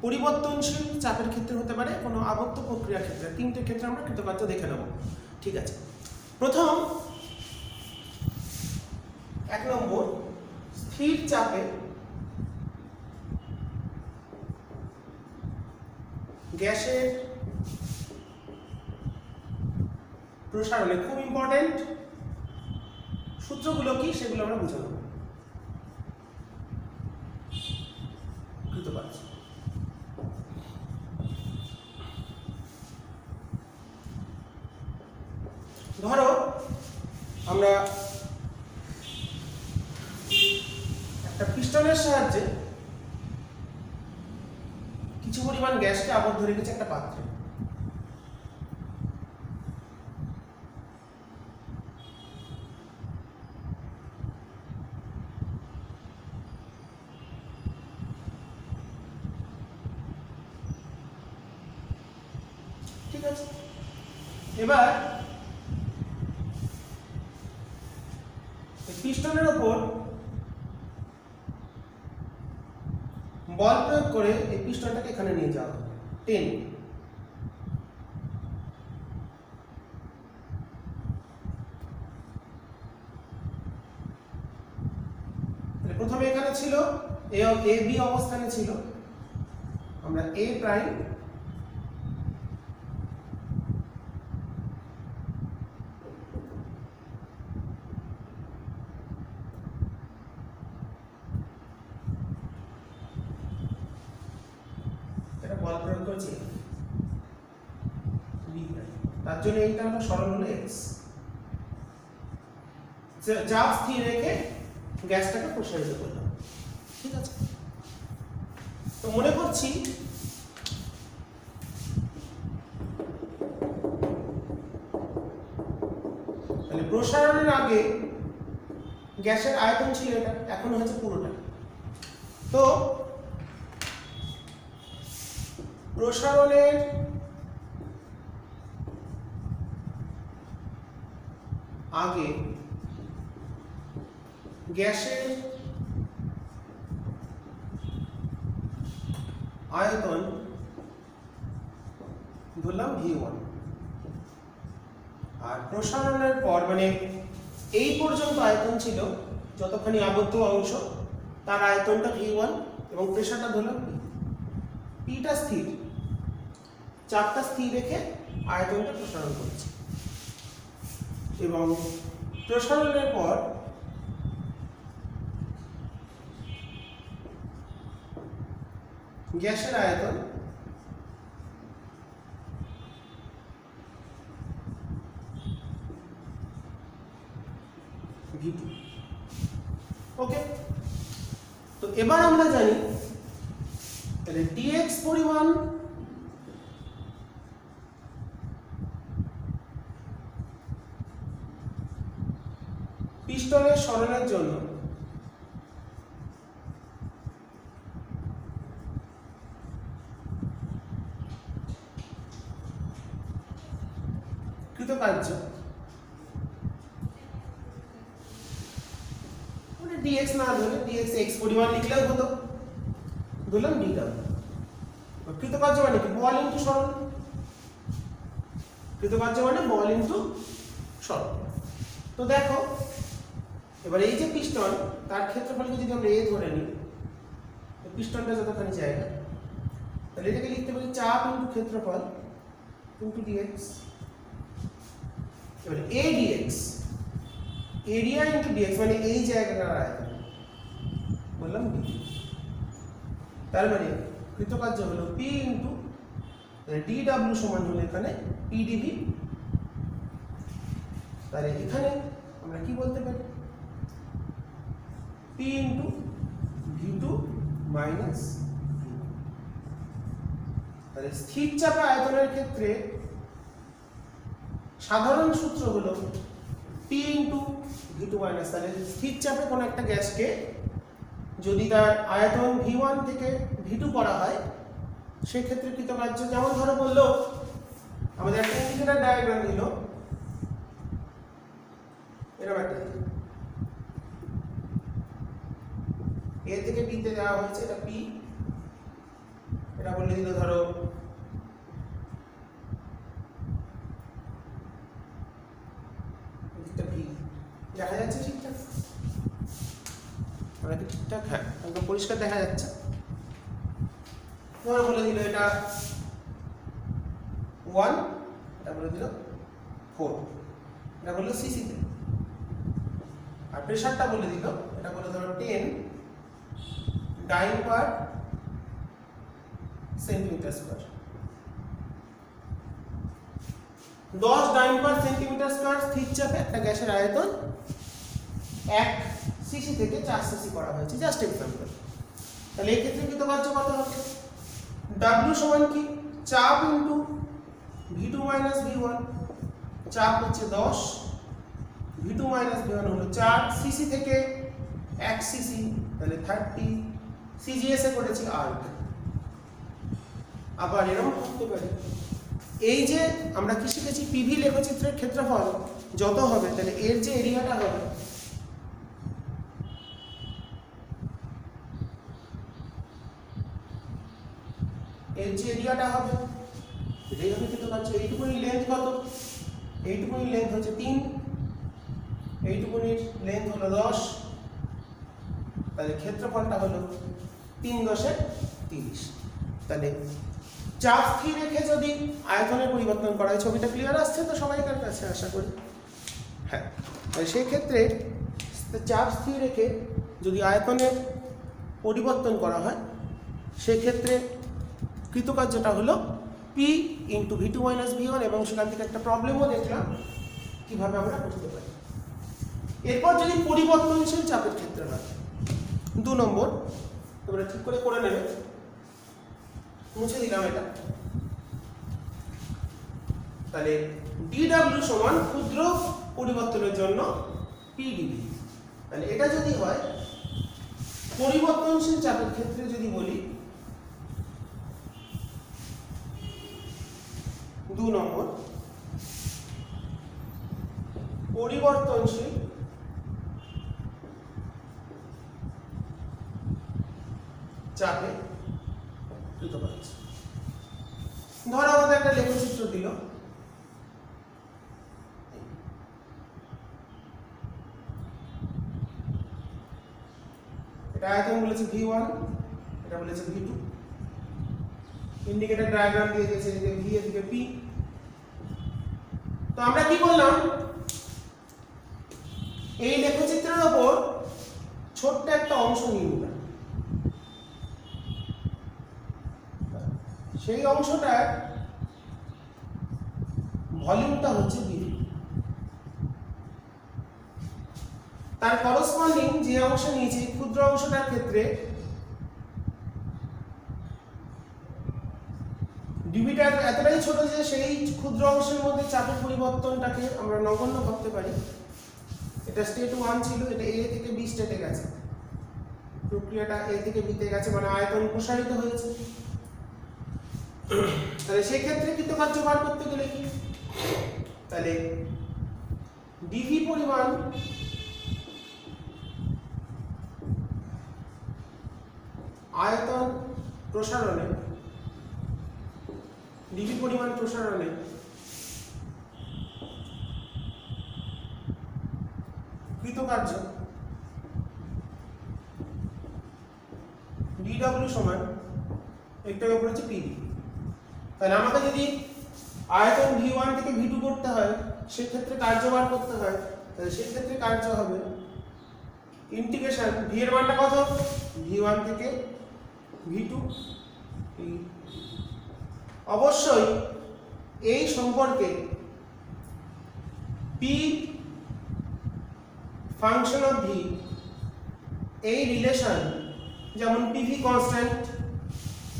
পরিবর্তনশীল চাপের ক্ষেত্রে হতে পারে, কোনো আবর্ত প্রক্রিয়ার ক্ষেত্রে। তিনটে ক্ষেত্রে আমরা কৃতকার্য দেখে নেব। ঠিক আছে, প্রথম 1 নম্বর, স্থির চাপে গ্যাসের প্রসারণে খুব ইম্পর্টেন্ট সূত্রগুলো কি সেগুলো আমরা বুঝে নেব। আমরা একটা পিস্টনের সাহায্যে কিছু পরিমাণ গ্যাসকে আবদ্ধ রেখেছি একটা পাত্রে। ঠিক আছে, এবার পিস্টনের উপর বল প্রয়োগ করে এই পিস্টনটাকে এখানে নিয়ে যাওয়া হবে, টেন। প্রথমে এখানে ছিল এ বি অবস্থানে ছিল, আমরা এ প্রাইম বল প্রয়োগ করছি বি প্রাইম, তার জন্য এইটা হলো সরণ হলো এক্স। চাপ স্থির রেখে গ্যাসটাকে প্রসারিত করলাম। ঠিক আছে, তো মনে করছি তাহলে প্রসারণের আগে গ্যাসের আয়তন ছিল এটা, এখন হচ্ছে পুরোটা। তো প্রসারণের আগে গ্যাসের আয়তন ধরলাম V1, আর প্রসারণের পর মানে এই পর্যন্ত আয়তন ছিল যতখানি আবদ্ধ অংশ তার আয়তনটা V1 এবং প্রেসারটা ধরলাম P। পিটা স্থির, চাপটা স্থির রেখে আয়তনটা প্রসারণ করছে, এবং প্রসারণের পর গ্যাসের আয়তন V2। ওকে, তো এবার আমরা জানি তাহলে dx পরিমাণ পিস্টনের সরণের জন্য কৃতকার্য মানে dx না ধরে dx x পরিমাণ লিখলেও হতো, ধরলাম বিটা। কৃতকার্য মানে কি? বল ইনটু সরণ। কৃতকার্য মানে বল ইনটু সরণ। তো দেখো এবার এই যে পিস্টন তার ক্ষেত্রফলকে যদি আমরা a ধরে নিই, পিস্টনটা যতখানি জায়গা, তাহলে এটাকে লিখতে পারি চাপ ইনটু ক্ষেত্রফল ইনটু dx। এবার a dx, area into dx মানে এই জায়গাটার আয়তন, বললাম b। তার মানে কৃতকার্য হলো p ইনটু dw সমান হলো এখানে p dv। তাহলে এখানে আমরা কি বলতে পারি? p into v2 minus v। তাহলে স্থির চাপে আয়তনের ক্ষেত্রে সাধারণ সূত্র হলো p ইনটু v2 মাইনাস। তাহলে স্থির চাপে কোনো একটা গ্যাসকে যদি তার আয়তন v1 থেকে v2 করা হয় সেই ক্ষেত্রে কৃতকার্য, যেমন ধরো বললো আমাদের একটা ইন্ডিকেটর ডায়াগ্রাম দিল এরকম একটা, a থেকে b তে দেওয়া হয়েছে এটা p, এটা বলে দিল ধরো এটা v। দেখা যাচ্ছে ঠিকঠাক? মানে ঠিকঠাক, হ্যাঁ একদম পরিষ্কার দেখা যাচ্ছে। ধরো বলে দিল এটা 1, এটা বলে দিল 4, এটা বললো সিসি তে। আর প্রেসারটা বলে দিল, এটা বলে ধরো 10 ডাইন পার সেন্টিমিটার স্কয়ার। 10 ডাইন পার সেন্টিমিটার স্কয়ার স্থির চাপে একটা গ্যাসের আয়তন 1 সিসি থেকে 4 সিসি করা হয়েছে, জাস্ট এক্সাম্পল। তাহলে এই ক্ষেত্রে কৃতকার্য কত হবে? W সমান কি চাপ ইনটু V2 মাইনাস V1, চাপ হচ্ছে 10, V2 মাইনাস V1 হলো 4, সিসি থেকে 1 সিসি তাহলে 30, সিজিএস এ করেছি আর্ক। আবার এরকম করতে পারি, এই যে আমরা কি শিখেছি পিভি লেখচিত্রের ক্ষেত্রফল যত হবে তাহলে এর যে এরিয়াটা হবে এটাই হবে কৃতকার্য। এইটুকুনি লেন্থ কত? এইটুকুনি লেন্থ হচ্ছে 3, এইটুকুনির লেন্থ হলো 10, তাহলে ক্ষেত্রফলটা হলো 3 × 30। তাহলে চাপ স্থির রেখে যদি আয়তনের পরিবর্তন করা হয়, ছবিটা ক্লিয়ার আসছে তো সবাইকার কাছে আশা করি? হ্যাঁ, সেই ক্ষেত্রে চাপ স্থির রেখে যদি আয়তনের পরিবর্তন করা হয় সেক্ষেত্রে কৃতকার্যটা হলো P into V2 minus V1, এবং সেখান থেকে একটা প্রবলেমও দেখলাম কিভাবে আমরা বুঝতে পারি। এরপর যদি পরিবর্তনশীল চাপের ক্ষেত্রে হয়, 2 নম্বর তোমরা ঠিক করে নেবে, মুছে দিলাম এটা। তাহলে dW সমান ক্ষুদ্র পরিবর্তনের জন্য PdV। তাহলে এটা যদি হয় পরিবর্তনশীল চাপের ক্ষেত্রে, যদি বলি 2 নম্বর পরিবর্তনশীল চাপে কৃতকার্য। ধরো আমাদের একটা লেখচিত্র দিল, এটা আয়তন বলেছে V1, এটা বলেছে V2, ইন্ডিকেটর ডায়াগ্রাম দিয়ে দিয়েছে এদিকে V এদিকে P। তো আমরা কি করলাম, এই লেখচিত্রের উপর ছোট্ট একটা অংশ নিয়ে নিলাম, সেই অংশটার ভলিউমটা হচ্ছে V, তার করসপন্ডিং যে অংশ নিয়েছি ক্ষুদ্র অংশটার ক্ষেত্রে ডিভিটা এতটাই ছোট যে সেই ক্ষুদ্র অংশের মধ্যে চাপের পরিবর্তনটাকে আমরা নগণ্য ভাবতে পারি। এটা স্টেট 1 ছিল, এটা A থেকে B স্টেটে গেছে, প্রক্রিয়াটা A থেকে B তে গেছে, মানে আয়তন প্রসারিত হয়েছে। তাহলে সেই ক্ষেত্রে কৃতকার্য বার করতে গেলে কি, তাহলে dV পরিমাণ আয়তন প্রসারণে, dV পরিমাণ প্রসারণে কৃতকার্য dW সমান একটাকে পড়েছে PV। তাহলে আমাকে যদি আয়তন V1 থেকে V2 করতে হয়, সেক্ষেত্রে কার্য বার করতে হয়, তাহলে সেই ক্ষেত্রে কার্য হবে ইন্টিগ্রেশন V এর মানটা কত, V1 থেকে V2। অবশ্যই এই সম্পর্কে P ফাংশন অফ V, এই রিলেশন যেমন PV constant,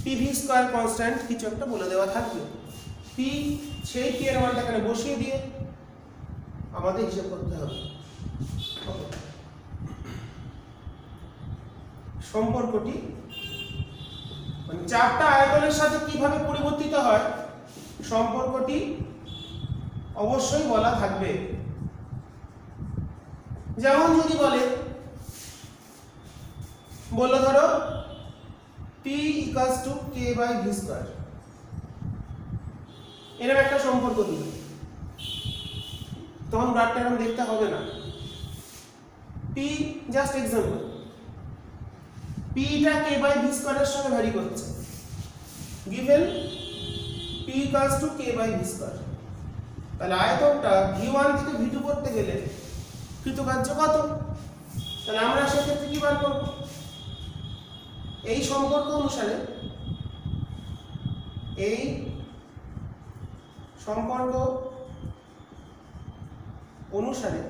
PV square constant কিছু একটা বলে দেওয়া থাকবে, P সেই P এর মানটা এখানে বসিয়ে দিয়ে আমাদের হিসাব করতে হবে। সম্পর্কটি মানে চাপটা আয়তনের সাথে কিভাবে পরিবর্তিত হয় সম্পর্কটি অবশ্যই বলা থাকবে। যেমন যদি বললো ধরো P = K/V², এরকম একটা সম্পর্ক দিল, তখন গ্রাফটা এরকম দেখতে হবে না। P জাস্ট এক্সাম্পল, P টা K/V² এর সঙ্গে ভ্যারি করছে, given P = K/V²। তাহলে আয়তনটা V1 থেকে V2 করতে গেলে কৃতকার্য কত, তাহলে আমরা সেক্ষেত্রে কি বার করব, এই সম্পর্ক অনুসারে, এই সম্পর্ক অনুসারে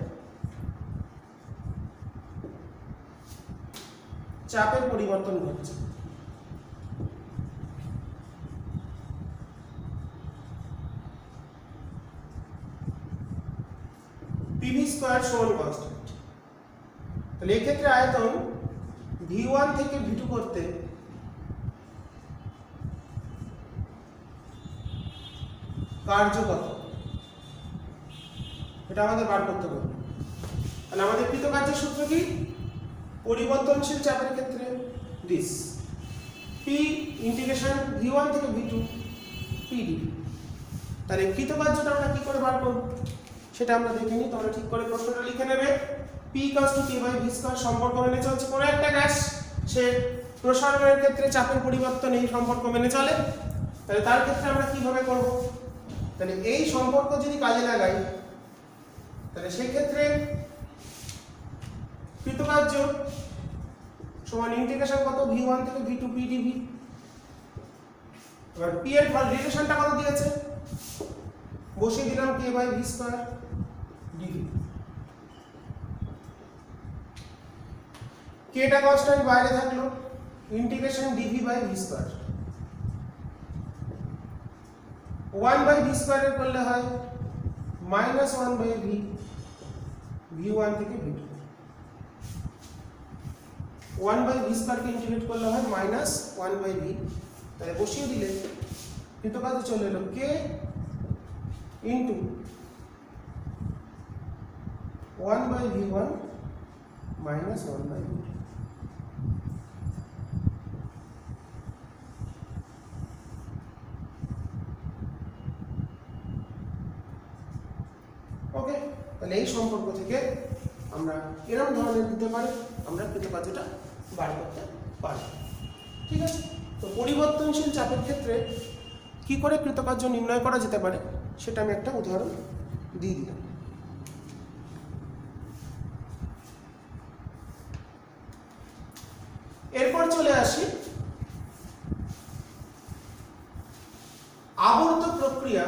চাপের পরিবর্তন ঘটছে। পিভি স্কয়ার সমান কনস্ট্যান্ট। তাহলে এই ক্ষেত্রে আয়তন V1 থেকে V2 করতে কার্য কত, এটা আমাদের বার করতে হবে। তাহলে আমাদের কৃতকার্যের সূত্র কি? পরিবর্তনশীল চাপের ক্ষেত্রে দিস P ইন্টিগ্রেশন V1 থেকে V2 PD। তাহলে কৃতকার্যটা আমরা কি করে বার করব সেটা আমরা দেখে নিই। তোমরা ঠিক করে প্রশ্নটা লিখে নেবে। P = K/V² সম্পর্ক মেনে চলছে কোনো একটা গ্যাস, সে প্রসারণের ক্ষেত্রে চাপের পরিবর্তন এই সম্পর্ক মেনে চলে। তাহলে তার ক্ষেত্রে আমরা কিভাবে করব? তাহলে এই সম্পর্ক যদি কাজে লাগাই তাহলে সেই ক্ষেত্রে কৃতকার্য সমান ইন্টিগ্রেশন কত V1 থেকে V2 PdV। এবার P এর রিলেশনটা কত দিয়েছে, বসিয়ে দিলাম K/V² dV। K টা কনস্ট্যান্ট বাইরে থাকলো, ইন্টিগ্রেশন dV/V²। 1/V² এর করলে হয় -1/V V1 থেকে V2। 1/V² কে ইন্টিগ্রেট করলে হয় -1/V। তাহলে বসিয়ে দিলে কৃতকার্য চলে এলো K ইন্টু 1/V1 -1/V2। ওকে, তাহলে এই সম্পর্ক থেকে আমরা এরকম ধরনের দিতে পারি, আমরা কৃতকার্যটা বার করতে পারি। ঠিক আছে, তো পরিবর্তনশীল চাপের ক্ষেত্রে কি করে কৃতকার্য নির্ণয় করা যেতে পারে সেটা আমি একটা উদাহরণ দিয়ে দিলাম। এরপর চলে আসি আবর্ত প্রক্রিয়া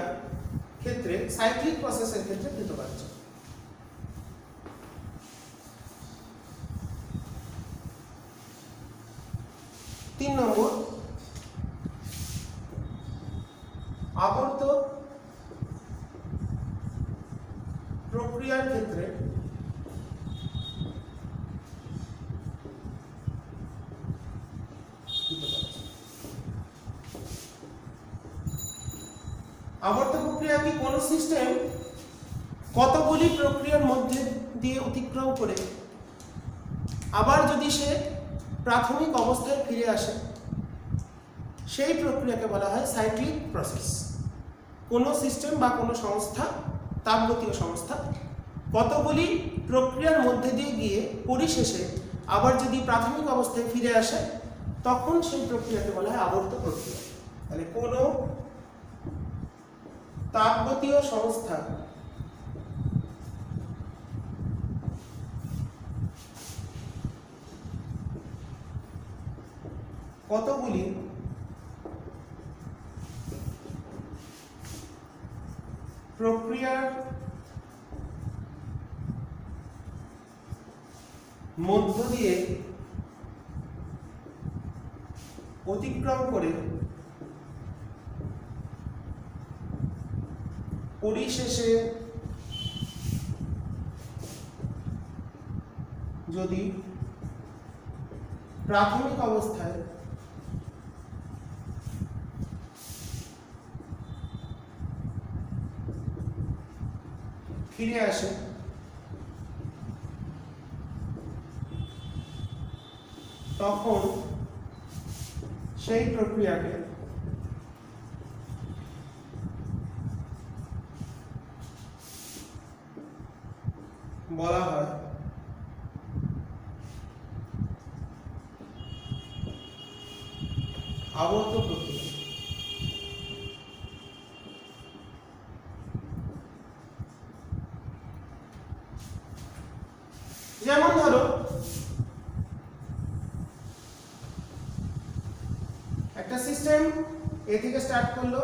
ক্ষেত্রে, সাইক্লিক প্রসেসের ক্ষেত্রে কৃতকার্য। তিন নম্বর, আবর্ত প্রক্রিয়ার ক্ষেত্রে আবর্ত প্রক্রিয়া কি? কোন সিস্টেম কতগুলি প্রক্রিয়ার মধ্যে দিয়ে অতিক্রম করে আবার যদি সে প্রাথমিক অবস্থায় ফিরে আসে সেই প্রক্রিয়াকে বলা হয় সাইক্লিক প্রসেস। কোন সিস্টেম বা কোনো সংস্থা, তাপগতীয় সংস্থা কতগুলি প্রক্রিয়ার মধ্যে দিয়ে গিয়ে পরিশেষে আবার যদি প্রাথমিক অবস্থায় ফিরে আসে তখন সেই প্রক্রিয়াকে বলা হয় আবর্ত প্রক্রিয়া। তাহলে কোনো তাপগতীয় সংস্থা কতগুলি প্রক্রিয়ার মধ্য দিয়ে অতিক্রম করে পরিশেষে যদি প্রাথমিক অবস্থায় ফিরে আসে তখন সেই প্রক্রিয়াকে বলা হয় আবর্ত প্রক্রিয়া। যেমন ধরো একটা সিস্টেম এ থেকে স্টার্ট করলো,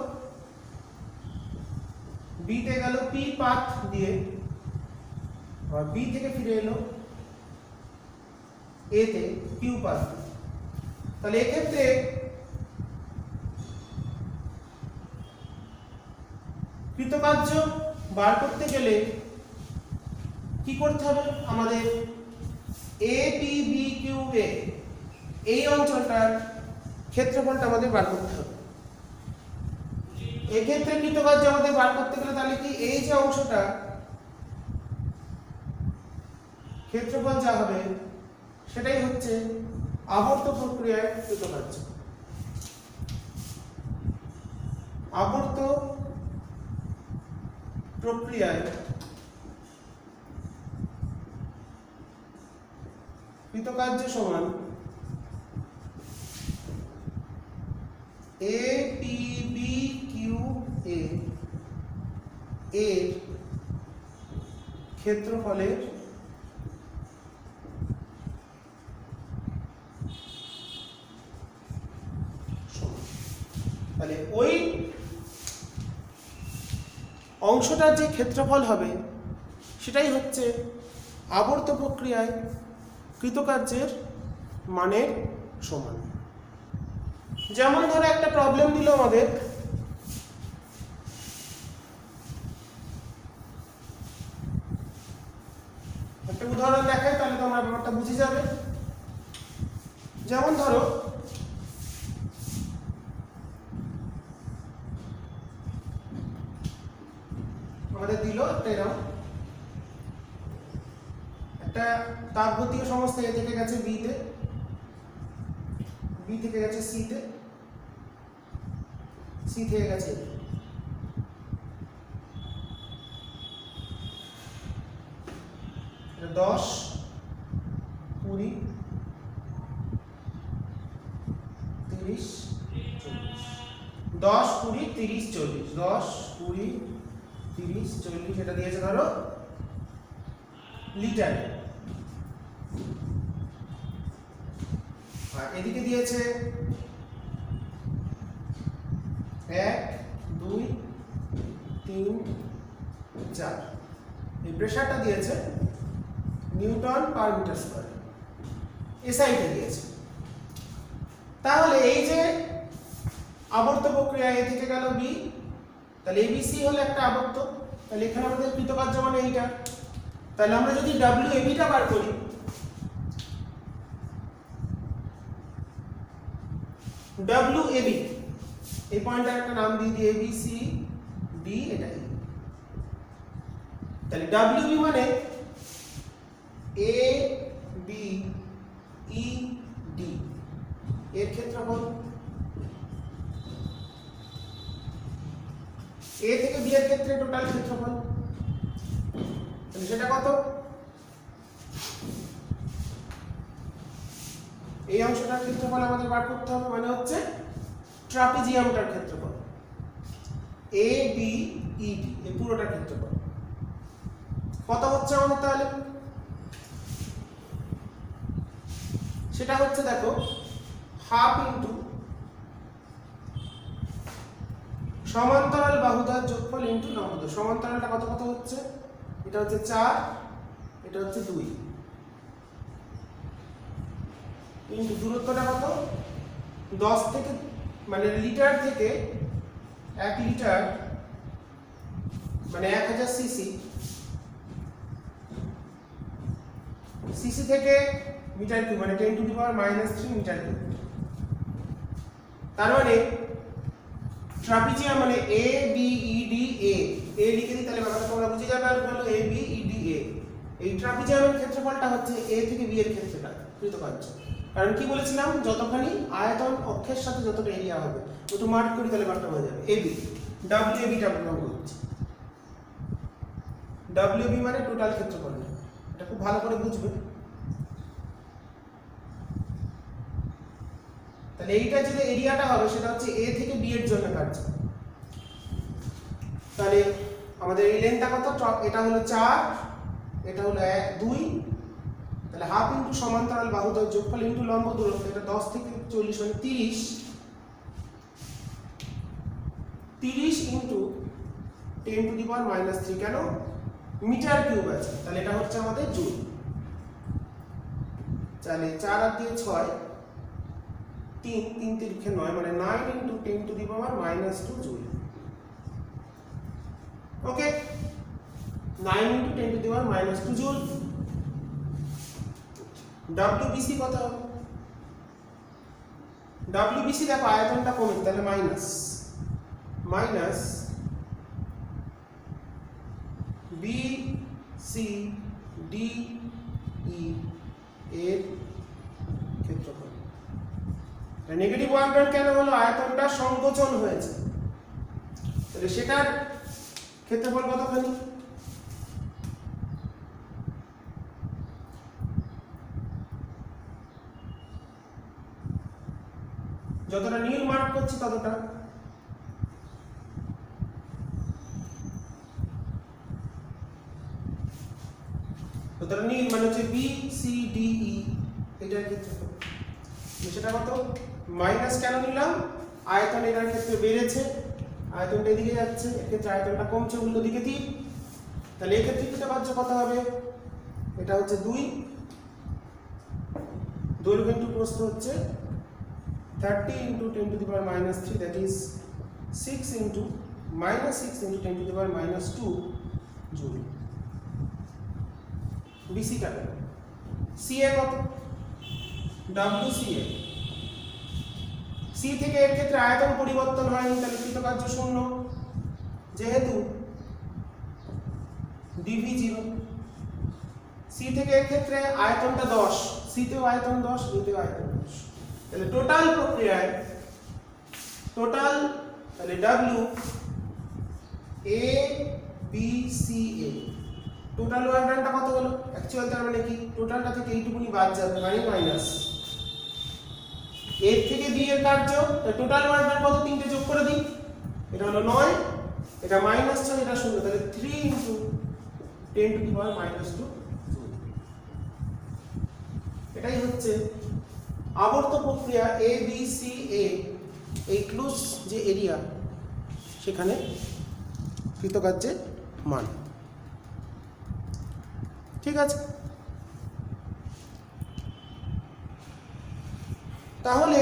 বি তে গেল পি পাথ দিয়ে, আর বি থেকে ফিরে এলো এ তে কিউ পাথ দিয়ে। তাহলে এক্ষেত্রে কৃতকার্য বার করতে গেলে কি করতে হবে? আমাদের এ পি বি কিউ এ এই অঞ্চলটার ক্ষেত্রফলটা আমাদের বার করতে হবে। এক্ষেত্রে কৃতকার্য আমাদের বার করতে গেলে তাহলে কি এই যে অংশটা ক্ষেত্রফল যা হবে সেটাই হচ্ছে আবর্ত প্রক্রিয়ায় কৃতকার্য। আবর্ত প্রক্রিয়ায় কৃতকার্য সমান এ পি বি কিউ এ এর ক্ষেত্রফলের সমান। তাহলে ওই অংশটার যে ক্ষেত্রফল হবে সেটাই হচ্ছে আবর্ত প্রক্রিয়ায় কৃতকার্যের মানের সমান। যেমন ধরো একটা প্রবলেম দিল আমাদের, একটা উদাহরণ দেখাই তাহলে তোমরা ব্যাপারটা বুঝে যাবে। যেমন ধরো আমাদের দিল একটা এরকম একটা তাপগতীয় সংস্থা এ থেকে গেছে বি তে, বি থেকে গেছে সি তে, সি থেকে গেছে 10 20 30 40 10 20 30 40 10 20 30 40 এটা দিয়েছে ধরো লিটারে, আর এদিকে দিয়েছে 1 2 3 4 এই প্রেসারটা দিয়েছে নিউটন পার মিটার স্কয়ার, এসআইটা দিয়েছে। তাহলে এই যে আবর্ত প্রক্রিয়া এ থেকে গেল বি, তাহলে এবিসি হলো একটা আবর্ত, তাহলে এখানে আমাদের কৃতকার্য মানে এইটা। তাহলে আমরা যদি ডাব্লিউ এবিটা বার করি, ডাব্লিউ এবি এই পয়েন্টটার একটা নাম দিয়ে দিই এবিসি ডি, এটা ই। তাহলে ডাব্লিউ বি মানে এ বি ই ডি এর ক্ষেত্রফল, এ থেকে বি এর ক্ষেত্রে টোটাল ক্ষেত্রফল, তাহলে সেটা কত? এই অংশটার ক্ষেত্রফল আমাদের বার করতে হবে, মানে হচ্ছে ট্রাপিজিয়ামটার ক্ষেত্রফল এ বি ই ডি এই পুরোটার ক্ষেত্রফল কত হচ্ছে আমাদের? তাহলে সেটা হচ্ছে দেখো হাফ ইন্টু সমান্তরাল বাহুদ্বয়ের যোগফল ইন্টু লম্বদ্বয়। সমান্তরালটা কত কত হচ্ছে? এটা হচ্ছে 4, এটা হচ্ছে 2 ইন্টু দূরত্বটা কত? 10 থেকে মানে লিটার থেকে 1 লিটার মানে 1000 সিসি, সিসি থেকে মিটার কিউব মানে 10 to the power -3 metre cube. তার মানে ট্রাপিজিয়াম মানে A B E D A, এ লিখে দিই তাহলে ব্যাপারটা তোমরা বুঝে যাবে। আর হলো A B E D A, এই ট্রাপিজিয়ামের ক্ষেত্রফলটা হচ্ছে এ থেকে বি এর ক্ষেত্রফল কৃতকার্য। কারণ কি বলেছিলাম, যতখানি আয়তন অক্ষের সাথে যতটা এরিয়া হবে ওটা মার্ক করি তাহলে ব্যাপারটা হয়ে যাবে। এবি ডাব্লিউ এবি টা আমরা বলছি, ডাব্লিউ বি মানে টোটাল ক্ষেত্রফল, এটা খুব ভালো করে বুঝবে। তাহলে এইটা যে এরিয়াটা হবে সেটা হচ্ছে এ থেকে বি এর জন্য কার্য। তাহলে আমাদের এই লেন্থটা কত? এটা হলো 4, এটা হলো 2, তাহলে হাফ ইন্টু সমান্তরাল বাহুদ্বয়ের যোগফল ইন্টু লম্ব দূরত্ব, এটা 10 থেকে 40 মানে 30 ইন্টু 10 টু দি পাওয়ার -3, কেন? মিটার কিউব আছে, তাহলে এটা হচ্ছে আমাদের জুল। তাহলে 4 আর দিয়ে 6 3 3 তিরিখে 9 মানে 9 × 10⁻⁻² জুল। ওকে, 9 × 10⁻⁻² জুল। WBC কত হবে? WBC দেখো আয়তনটা কমে, তাহলে মাইনাস BCDE এর ক্ষেত্রফল। নেগেটিভ 1 কেন হলো? আয়তনটা সংকোচন হয়েছে, তাহলে সেটার ক্ষেত্রফল কতখানি? যতটা নীল মার্ক করছি ততটা। যতটা নীল মানে হচ্ছে BCDE এটার ক্ষেত্রফল। সেটা কত? মাইনাস কেন নিলাম? আয়তন এটার ক্ষেত্রে বেড়েছে, আয়তনটা এদিকে যাচ্ছে, এক্ষেত্রে আয়তনটা কমছে উল্টো দিকে 3, তাহলে এক্ষেত্রে কৃতকার্য কত হবে? এটা হচ্ছে 2, দৈর্ঘ্য ইনটু প্রস্থ হচ্ছে 30 × 10⁻³ দ্যাট ইজ 6 × -6 × 10⁻² জুল। BC টা কত? CA কত? WCA। C থেকে এর ক্ষেত্রে আয়তন পরিবর্তন হয়নি, তাহলে কৃতকার্য 0, যেহেতু DV 0। C থেকে এর ক্ষেত্রে আয়তনটা 10, C তেও আয়তন 10, B তেও আয়তন 10, তাহলে টোটাল প্রক্রিয়ায় তাহলে WABCA টোটাল ওয়ার্ক ডানটা কত হলো? অ্যাকচুয়াল তার মানে কি টোটালটা থেকে এইটুকুনি বাদ যাবে, মানে মাইনাস। এর থেকে বি এর কার্য, টোটাল ওয়ার্ক ডান কত? 3টে যোগ করে দিই, এটা হলো 9, এটা -6, এটা 0, তাহলে 3 × 10⁻²। এটাই হচ্ছে আবর্ত প্রক্রিয়া ABCA এই ক্লোজ যে এরিয়া সেখানে কৃতকার্যের মান। ঠিক আছে, তাহলে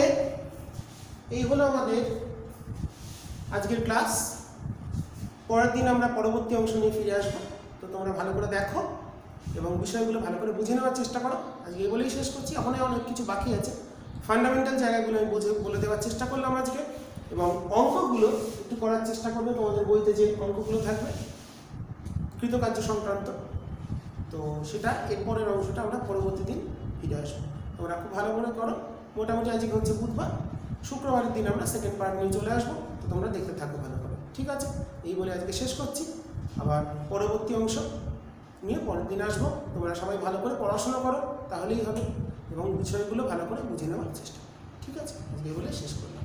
এই হলো আমাদের আজকের ক্লাস। পরের দিন আমরা পরবর্তী অংশ নিয়ে ফিরে আসবো। তো তোমরা ভালো করে দেখো এবং বিষয়গুলো ভালো করে বুঝে নেওয়ার চেষ্টা করো। আজকে এই বলেই শেষ করছি, এখনই অনেক কিছু বাকি আছে। ফান্ডামেন্টাল জায়গাগুলো আমি বলে দেওয়ার চেষ্টা করলাম আজকে, এবং অঙ্কগুলো একটু করার চেষ্টা করবে। তোমাদের বইতে যে অঙ্কগুলো থাকবে কৃতকার্য সংক্রান্ত, তো সেটা এরপরের অংশটা আমরা পরবর্তী দিন ফিরে আসবো। তোমরা খুব ভালো করে করো। মোটামুটি আজকে হচ্ছে বুধবার, শুক্রবারের দিন আমরা সেকেন্ড পার্ট নিয়ে চলে আসবো। তো তোমরা দেখতে থাকো ভালো করে। ঠিক আছে, এই বলে আজকে শেষ করছি। আবার পরবর্তী অংশ নিয়ে পরের দিন আসবো। তোমরা সবাই ভালো করে পড়াশোনা করো, তাহলেই হবে, এবং বিষয়গুলো ভালো করে বুঝে নেওয়ার চেষ্টা করো। ঠিক আছে, আজকে এই বলে শেষ করলাম।